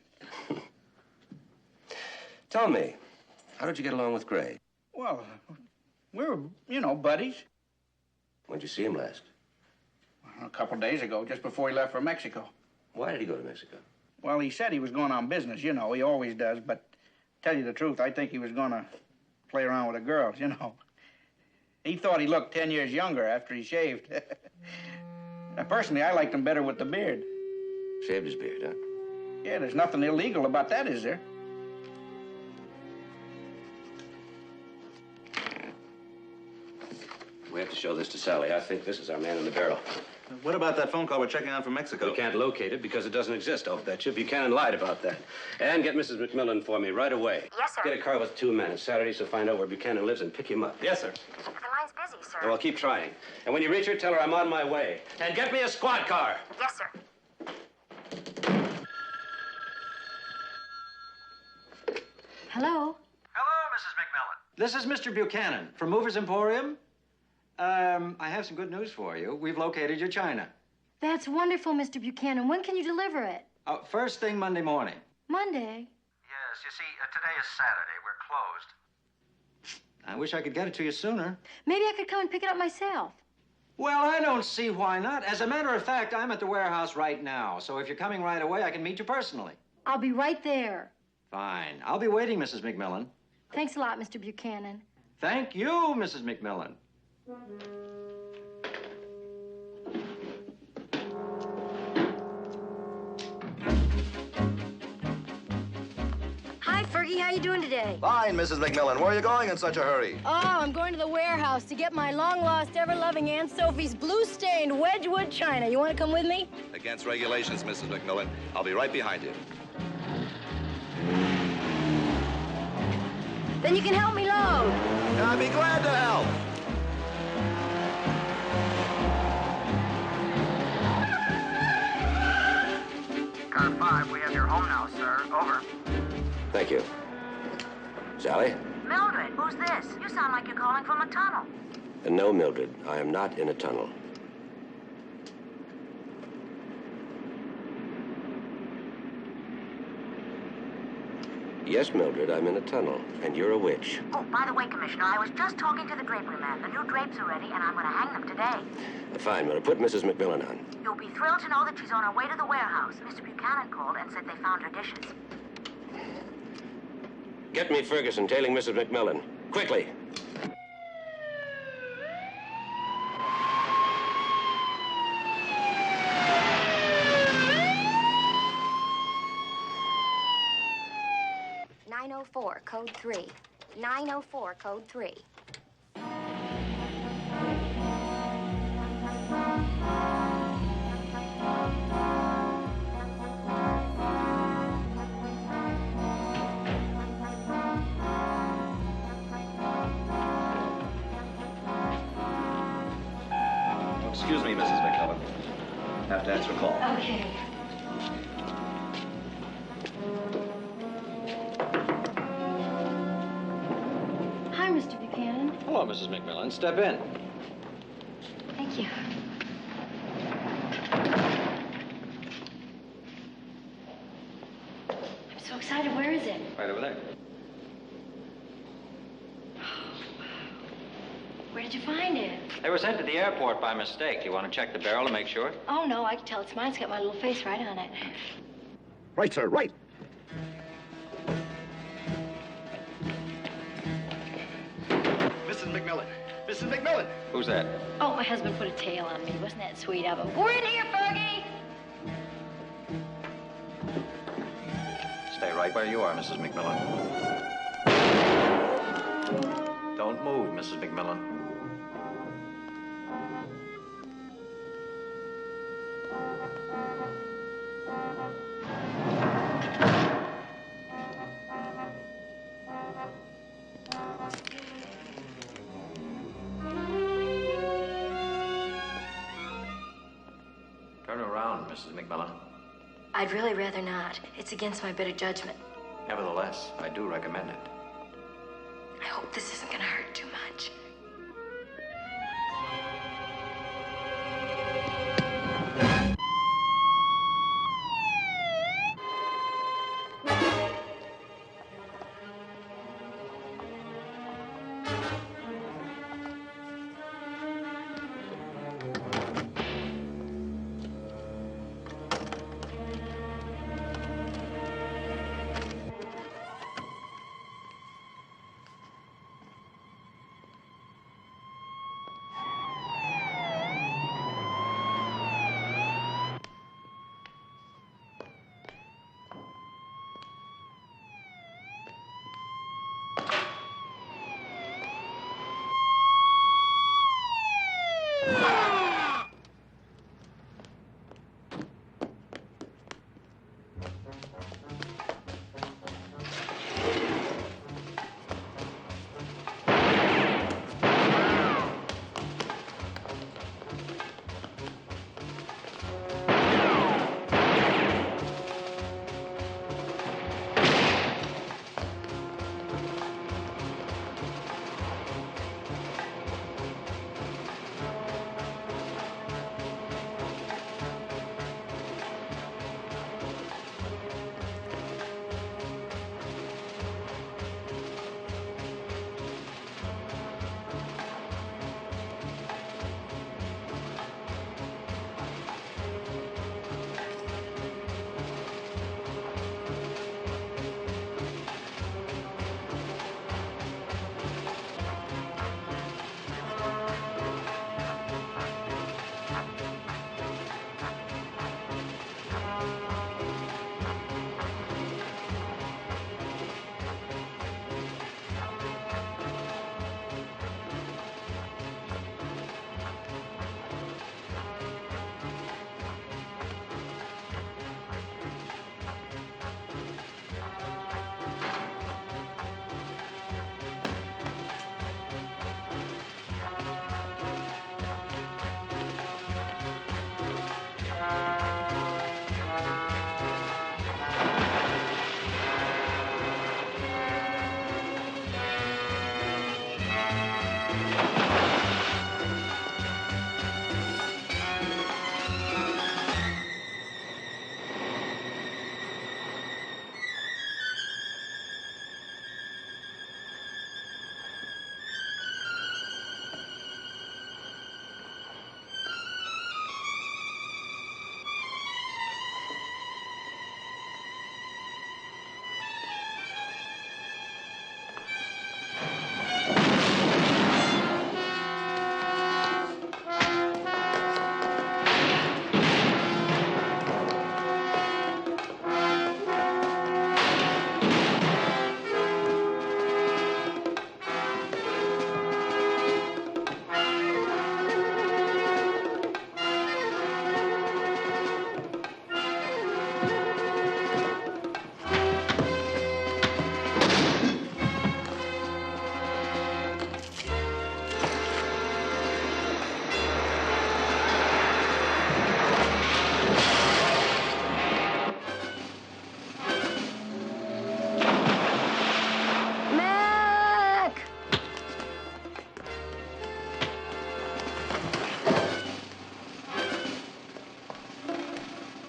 Tell me, how did you get along with Gray? Well, we were, buddies. When'd you see him last? A couple days ago, just before he left for Mexico. Why did he go to Mexico? Well, he said he was going on business, he always does, but tell you the truth, I think he was going to play around with the girls, He thought he looked 10 years younger after he shaved. Personally, I liked him better with the beard. Shaved his beard, huh? Yeah, there's nothing illegal about that, is there? We have to show this to Sally. I think this is our man in the barrel. What about that phone call we're checking on from Mexico? We can't locate it because it doesn't exist, I'll bet you. Buchanan lied about that. And get Mrs. McMillan for me right away. Yes, sir. Get a car with 2 men. It's Saturday, so find out where Buchanan lives and pick him up. Yes, sir. The line's busy, sir. Well, keep trying. And when you reach her, tell her I'm on my way. And get me a squad car. Yes, sir. Hello? Hello, Mrs. McMillan. This is Mr. Buchanan from Movers Emporium. I have some good news for you. We've located your china. That's wonderful, Mr. Buchanan. When can you deliver it? First thing Monday morning. Monday? Yes, you see, today is Saturday. We're closed. I wish I could get it to you sooner. Maybe I could come and pick it up myself. Well, I don't see why not. As a matter of fact, I'm at the warehouse right now. So if you're coming right away, I can meet you personally. I'll be right there. Fine. I'll be waiting, Mrs. McMillan. Thanks a lot, Mr. Buchanan. Thank you, Mrs. McMillan. Hi, Fergie. How you doing today? Fine, Mrs. McMillan. Where are you going in such a hurry? Oh, I'm going to the warehouse to get my long-lost, ever-loving Aunt Sophie's blue-stained Wedgwood china. You want to come with me? Against regulations, Mrs. McMillan. I'll be right behind you. Then you can help me load. I'd be glad to help. Car 5, we have your home now, sir. Over. Thank you. Sally? Mildred, who's this? You sound like you're calling from a tunnel. No, Mildred. I am not in a tunnel. Yes, Mildred, I'm in a tunnel, and you're a witch. Oh, by the way, Commissioner, I was just talking to the drapery man. The new drapes are ready, and I'm going to hang them today. Fine, but put Mrs. McMillan on. You'll be thrilled to know that she's on her way to the warehouse. Mr. Buchanan called and said they found her dishes. Get me Ferguson tailing Mrs. McMillan. Quickly. Code 3. 904, code 3. Excuse me, Mrs. McMillan. Have to answer a call. Okay. Hi, Mr. Buchanan. Hello, Mrs. McMillan. Step in. Thank you. I'm so excited. Where is it? Right over there. Where did you find it? They were sent to the airport by mistake. Do you want to check the barrel to make sure? Oh, no, I can tell it's mine. It's got my little face right on it. Right, sir, right. Mrs. McMillan. Mrs. McMillan. Who's that? Oh, my husband put a tail on me. Wasn't that sweet of him? We're in here, Fergie! Stay right where you are, Mrs. McMillan. Don't move, Mrs. McMillan. Turn around, Mrs. McMillan. I'd really rather not. It's against my better judgment. Nevertheless, I do recommend it. I hope this isn't gonna hurt too much.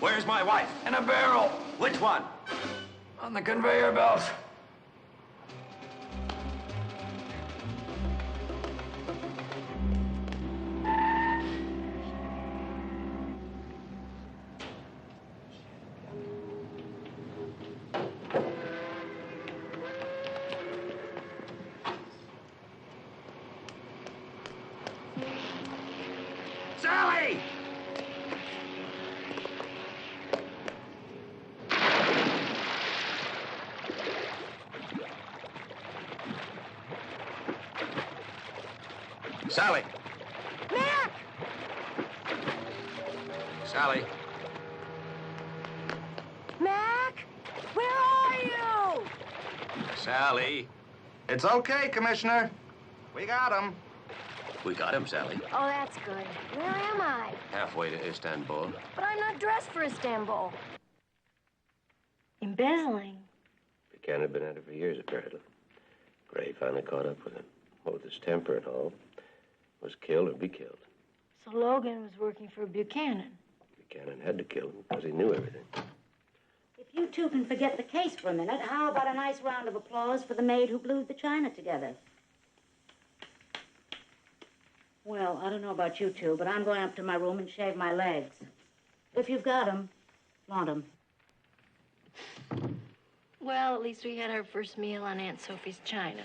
Where's my wife? In a barrel. Which one? On the conveyor belt. Sally! Sally! Mac! Sally! Mac! Where are you? Sally! It's okay, Commissioner. We got him. We got him, Sally. Oh, that's good. Where am I? Halfway to Istanbul. But I'm not dressed for Istanbul. Embezzling. Buchanan had been at it for years, apparently. Gray finally caught up with him. What with his temper and all. Was killed or be killed. So Logan was working for Buchanan. Buchanan had to kill him because he knew everything. If you two can forget the case for a minute, how about a nice round of applause for the maid who glued the china together? Well, I don't know about you two, but I'm going up to my room and shave my legs. If you've got 'em, want 'em. Well, at least we had our first meal on Aunt Sophie's china.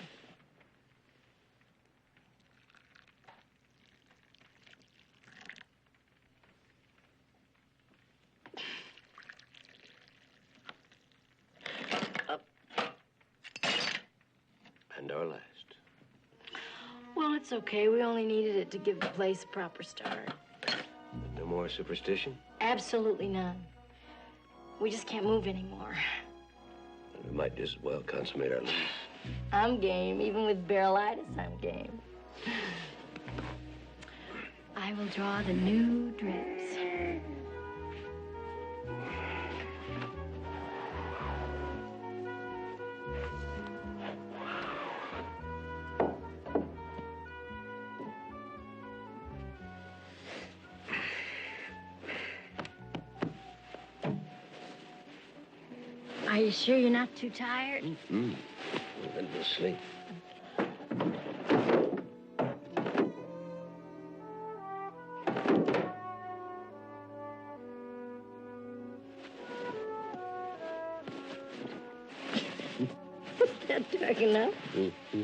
And our last. Well, it's okay. We only needed it to give the place a proper start. No more superstition? Absolutely none. We just can't move anymore. And we might just as well consummate our lease. I'm game. Even with barrelitis, I'm game. I will draw the new drips. Are you sure you're not too tired? Mm-hmm. We're ready to sleep. Is that dark enough? Mm-hmm.